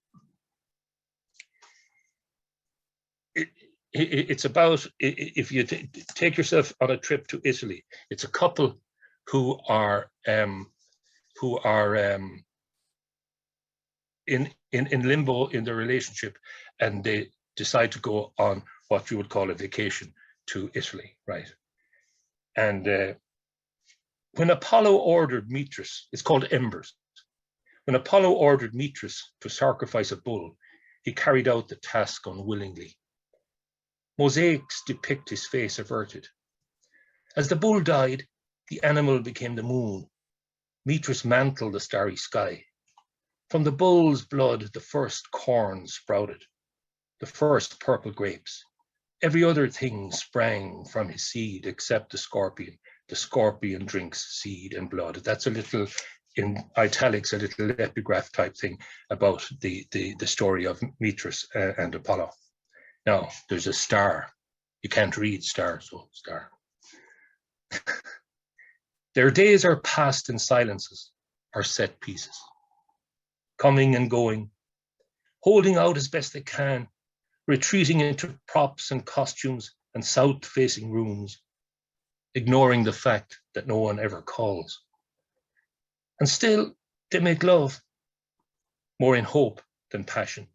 It's about, if you take yourself on a trip to Italy, it's a couple who are in limbo in their relationship, and they decide to go on what you would call a vacation to Italy, right? And when Apollo ordered Mithras, it's called Embers. When Apollo ordered Mithras to sacrifice a bull, he carried out the task unwillingly. Mosaics depict his face averted. As the bull died, the animal became the moon. Mithras mantled the starry sky. From the bull's blood, the first corn sprouted, the first purple grapes. Every other thing sprang from his seed except the scorpion. The scorpion drinks seed and blood. That's a little, in italics, a little epigraph type thing about the story of Mithras and Apollo. Now, there's a star. You can't read star, so star. Their days are passed in silences or set pieces, coming and going, holding out as best they can, retreating into props and costumes and south-facing rooms, ignoring the fact that no one ever calls. And still, they make love, more in hope than passion,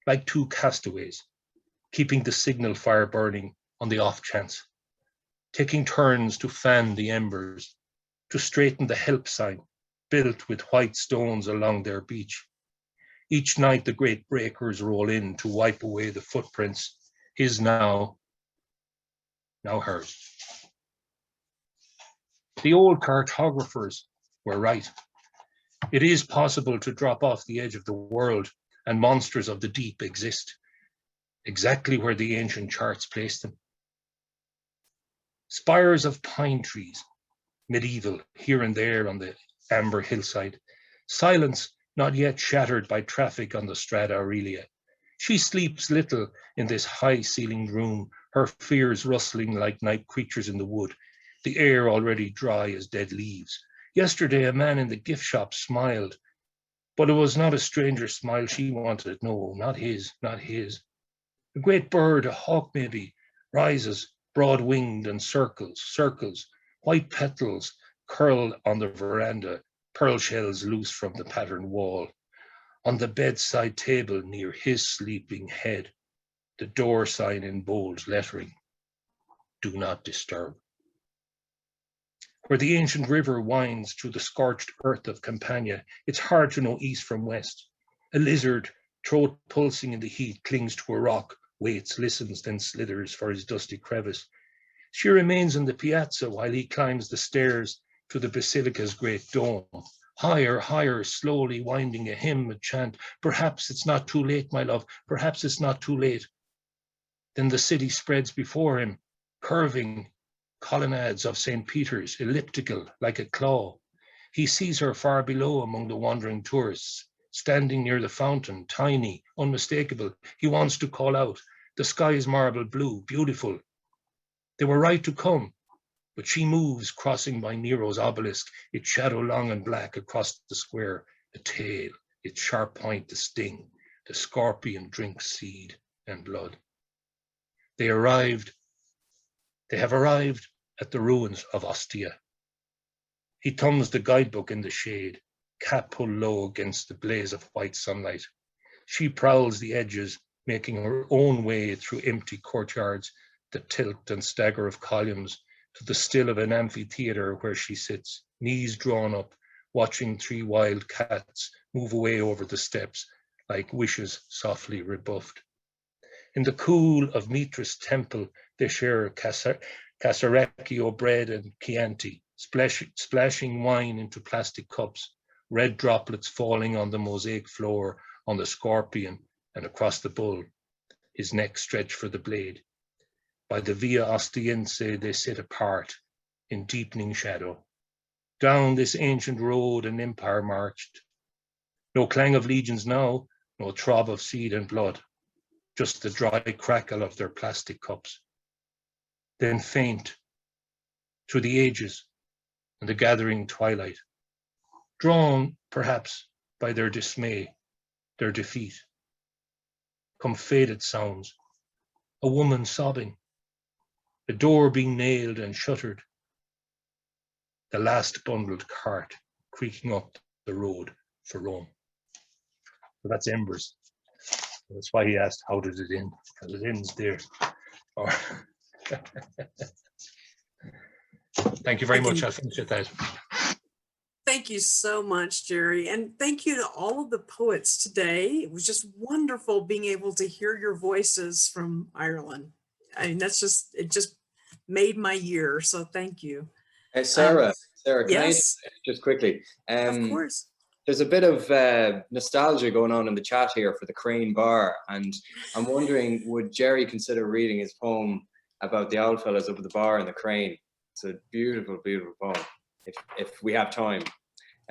like two castaways, keeping the signal fire burning on the off chance, taking turns to fan the embers, to straighten the help sign built with white stones along their beach. Each night the great breakers roll in to wipe away the footprints, his now hers. The old cartographers were right. It is possible to drop off the edge of the world, and monsters of the deep exist, exactly where the ancient charts placed them. Spires of pine trees, medieval here and there on the amber hillside, silence not yet shattered by traffic on the Strada Aurelia. She sleeps little in this high-ceilinged room, her fears rustling like night creatures in the wood, the air already dry as dead leaves. Yesterday, a man in the gift shop smiled, but it was not a stranger's smile she wanted. No, not his, not his. A great bird, a hawk maybe, rises, broad-winged and circles, white petals curled on the veranda, pearl shells loose from the patterned wall. On the bedside table near his sleeping head, the door sign in bold lettering, "Do not disturb." Where the ancient river winds through the scorched earth of Campania, it's hard to know east from west. A lizard, throat pulsing in the heat, clings to a rock, waits, listens, then slithers for his dusty crevice. She remains in the piazza while he climbs the stairs to the basilica's great dome. Higher, higher, slowly winding a hymn, a chant. Perhaps it's not too late, my love. Perhaps it's not too late. Then the city spreads before him, curving colonnades of St. Peter's, elliptical like a claw. He sees her far below among the wandering tourists, standing near the fountain, tiny, unmistakable. He wants to call out. The sky is marble blue, beautiful. They were right to come, but she moves, crossing by Nero's obelisk, its shadow long and black across the square, a tail, its sharp point the sting, the scorpion drinks seed and blood. They have arrived at the ruins of Ostia. He thumbs the guidebook in the shade, cap pulled low against the blaze of white sunlight. She prowls the edges, making her own way through empty courtyards, the tilt and stagger of columns, to the still of an amphitheater where she sits, knees drawn up, watching three wild cats move away over the steps like wishes softly rebuffed. In the cool of Mithras' temple, they share casarecchio bread and Chianti, splashing wine into plastic cups, red droplets falling on the mosaic floor, on the scorpion and across the bull, his neck stretched for the blade. By the Via Ostiense they sit apart in deepening shadow. Down this ancient road an empire marched. No clang of legions now, no throb of seed and blood, just the dry crackle of their plastic cups. Then faint through the ages and the gathering twilight, drawn perhaps by their dismay, their defeat, come faded sounds, a woman sobbing, a door being nailed and shuttered, the last bundled cart creaking up the road for Rome. So that's Embers. That's why he asked, how does it end? Because it ends there. Or thank you very much. I'll finish at that. Thank you so much, Jerry. And thank you to all of the poets today. It was just wonderful being able to hear your voices from Ireland. I mean, it just made my year. So thank you. Sarah, can yes, I just quickly? of course. There's a bit of nostalgia going on in the chat here for the Crane Bar. And I'm wondering, would Jerry consider reading his poem about the old fellas up at the bar and the crane? It's a beautiful, beautiful poem. If we have time,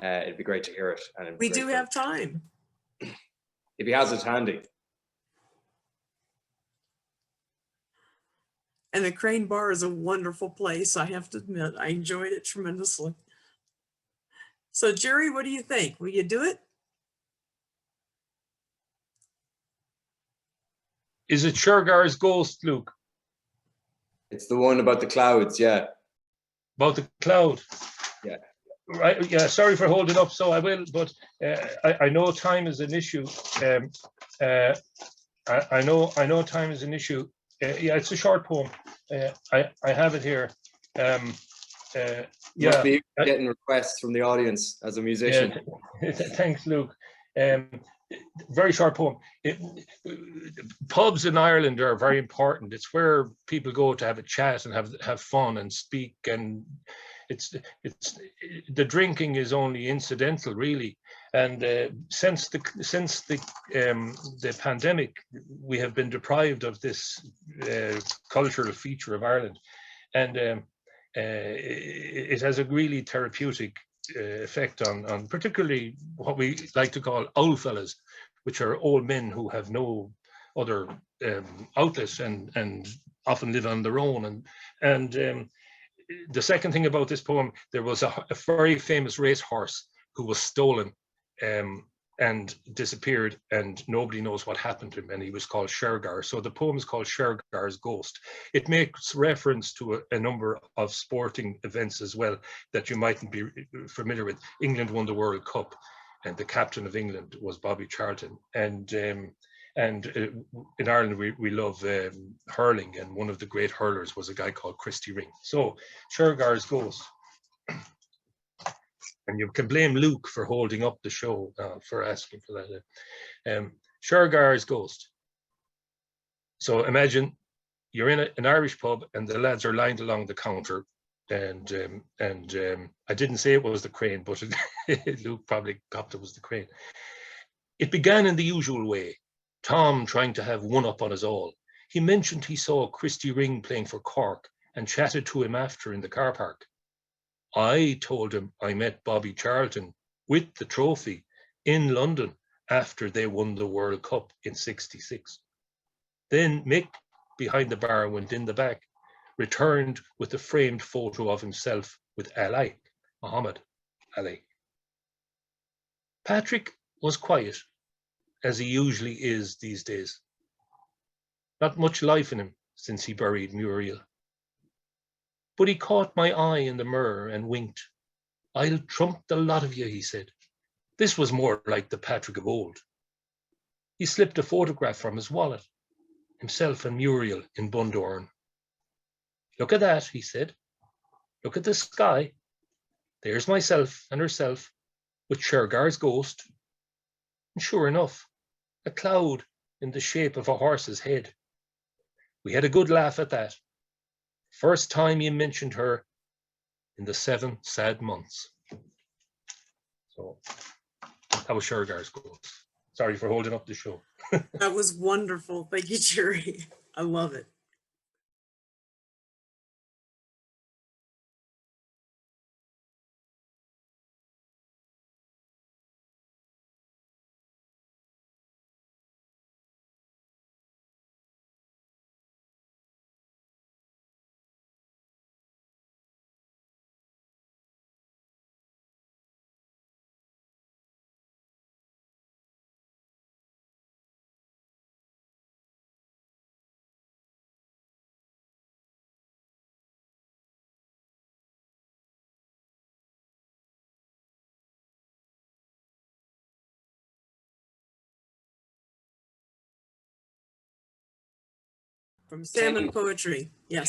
it'd be great to hear it. And We do have time. If he has it handy. And the Crane Bar is a wonderful place, I have to admit. I enjoyed it tremendously. So Jerry, what do you think? Will you do it? Is it Shergar's Ghost, Luke? It's the one about the clouds, yeah. About the cloud? Yeah. Right, yeah, sorry for holding up, so I will, but I know time is an issue. I know time is an issue. Yeah, it's a short poem. I have it here. You must Yeah, be getting requests from the audience as a musician. yeah, thanks, Luke. Very short poem. Pubs in Ireland are very important. It's where people go to have a chat and have fun and speak, and it's the drinking is only incidental, really. And since the pandemic, we have been deprived of this cultural feature of Ireland, and it has a really therapeutic effect on particularly what we like to call old fellas, which are old men who have no other outlets and often live on their own. And the second thing about this poem, there was a very famous racehorse who was stolen and disappeared, and nobody knows what happened to him, and he was called Shergar. So the poem is called Shergar's Ghost. It makes reference to a number of sporting events as well that you mightn't be familiar with. England won the World Cup, and the captain of England was Bobby Charlton. And in Ireland, we love hurling, and one of the great hurlers was a guy called Christy Ring. So Shergar's Ghost. And you can blame Luke for holding up the show, for asking for that. Shergar's Ghost. So imagine you're in an Irish pub and the lads are lined along the counter, and I didn't say it was the Crane, but Luke probably copped it was the Crane. It began in the usual way, Tom trying to have one up on us all. He mentioned he saw Christy Ring playing for Cork and chatted to him after in the car park. I told him I met Bobby Charlton with the trophy in London after they won the World Cup in '66. Then Mick, behind the bar, went in the back, returned with a framed photo of himself with Ali, Muhammad Ali. Patrick was quiet, as he usually is these days. Not much life in him since he buried Muriel. But he caught my eye in the mirror and winked. I'll trump the lot of you, he said. This was more like the Patrick of old. He slipped a photograph from his wallet, himself and Muriel in Bundoran. Look at that, he said. Look at the sky. There's myself and herself with Shergar's ghost. And sure enough, a cloud in the shape of a horse's head. We had a good laugh at that. First time he mentioned her in the 7 sad months. So that was Shergar's Ghost. Sorry for holding up the show. That was wonderful. Thank you, Jerry. I love it. From Salmon Poetry. Yes.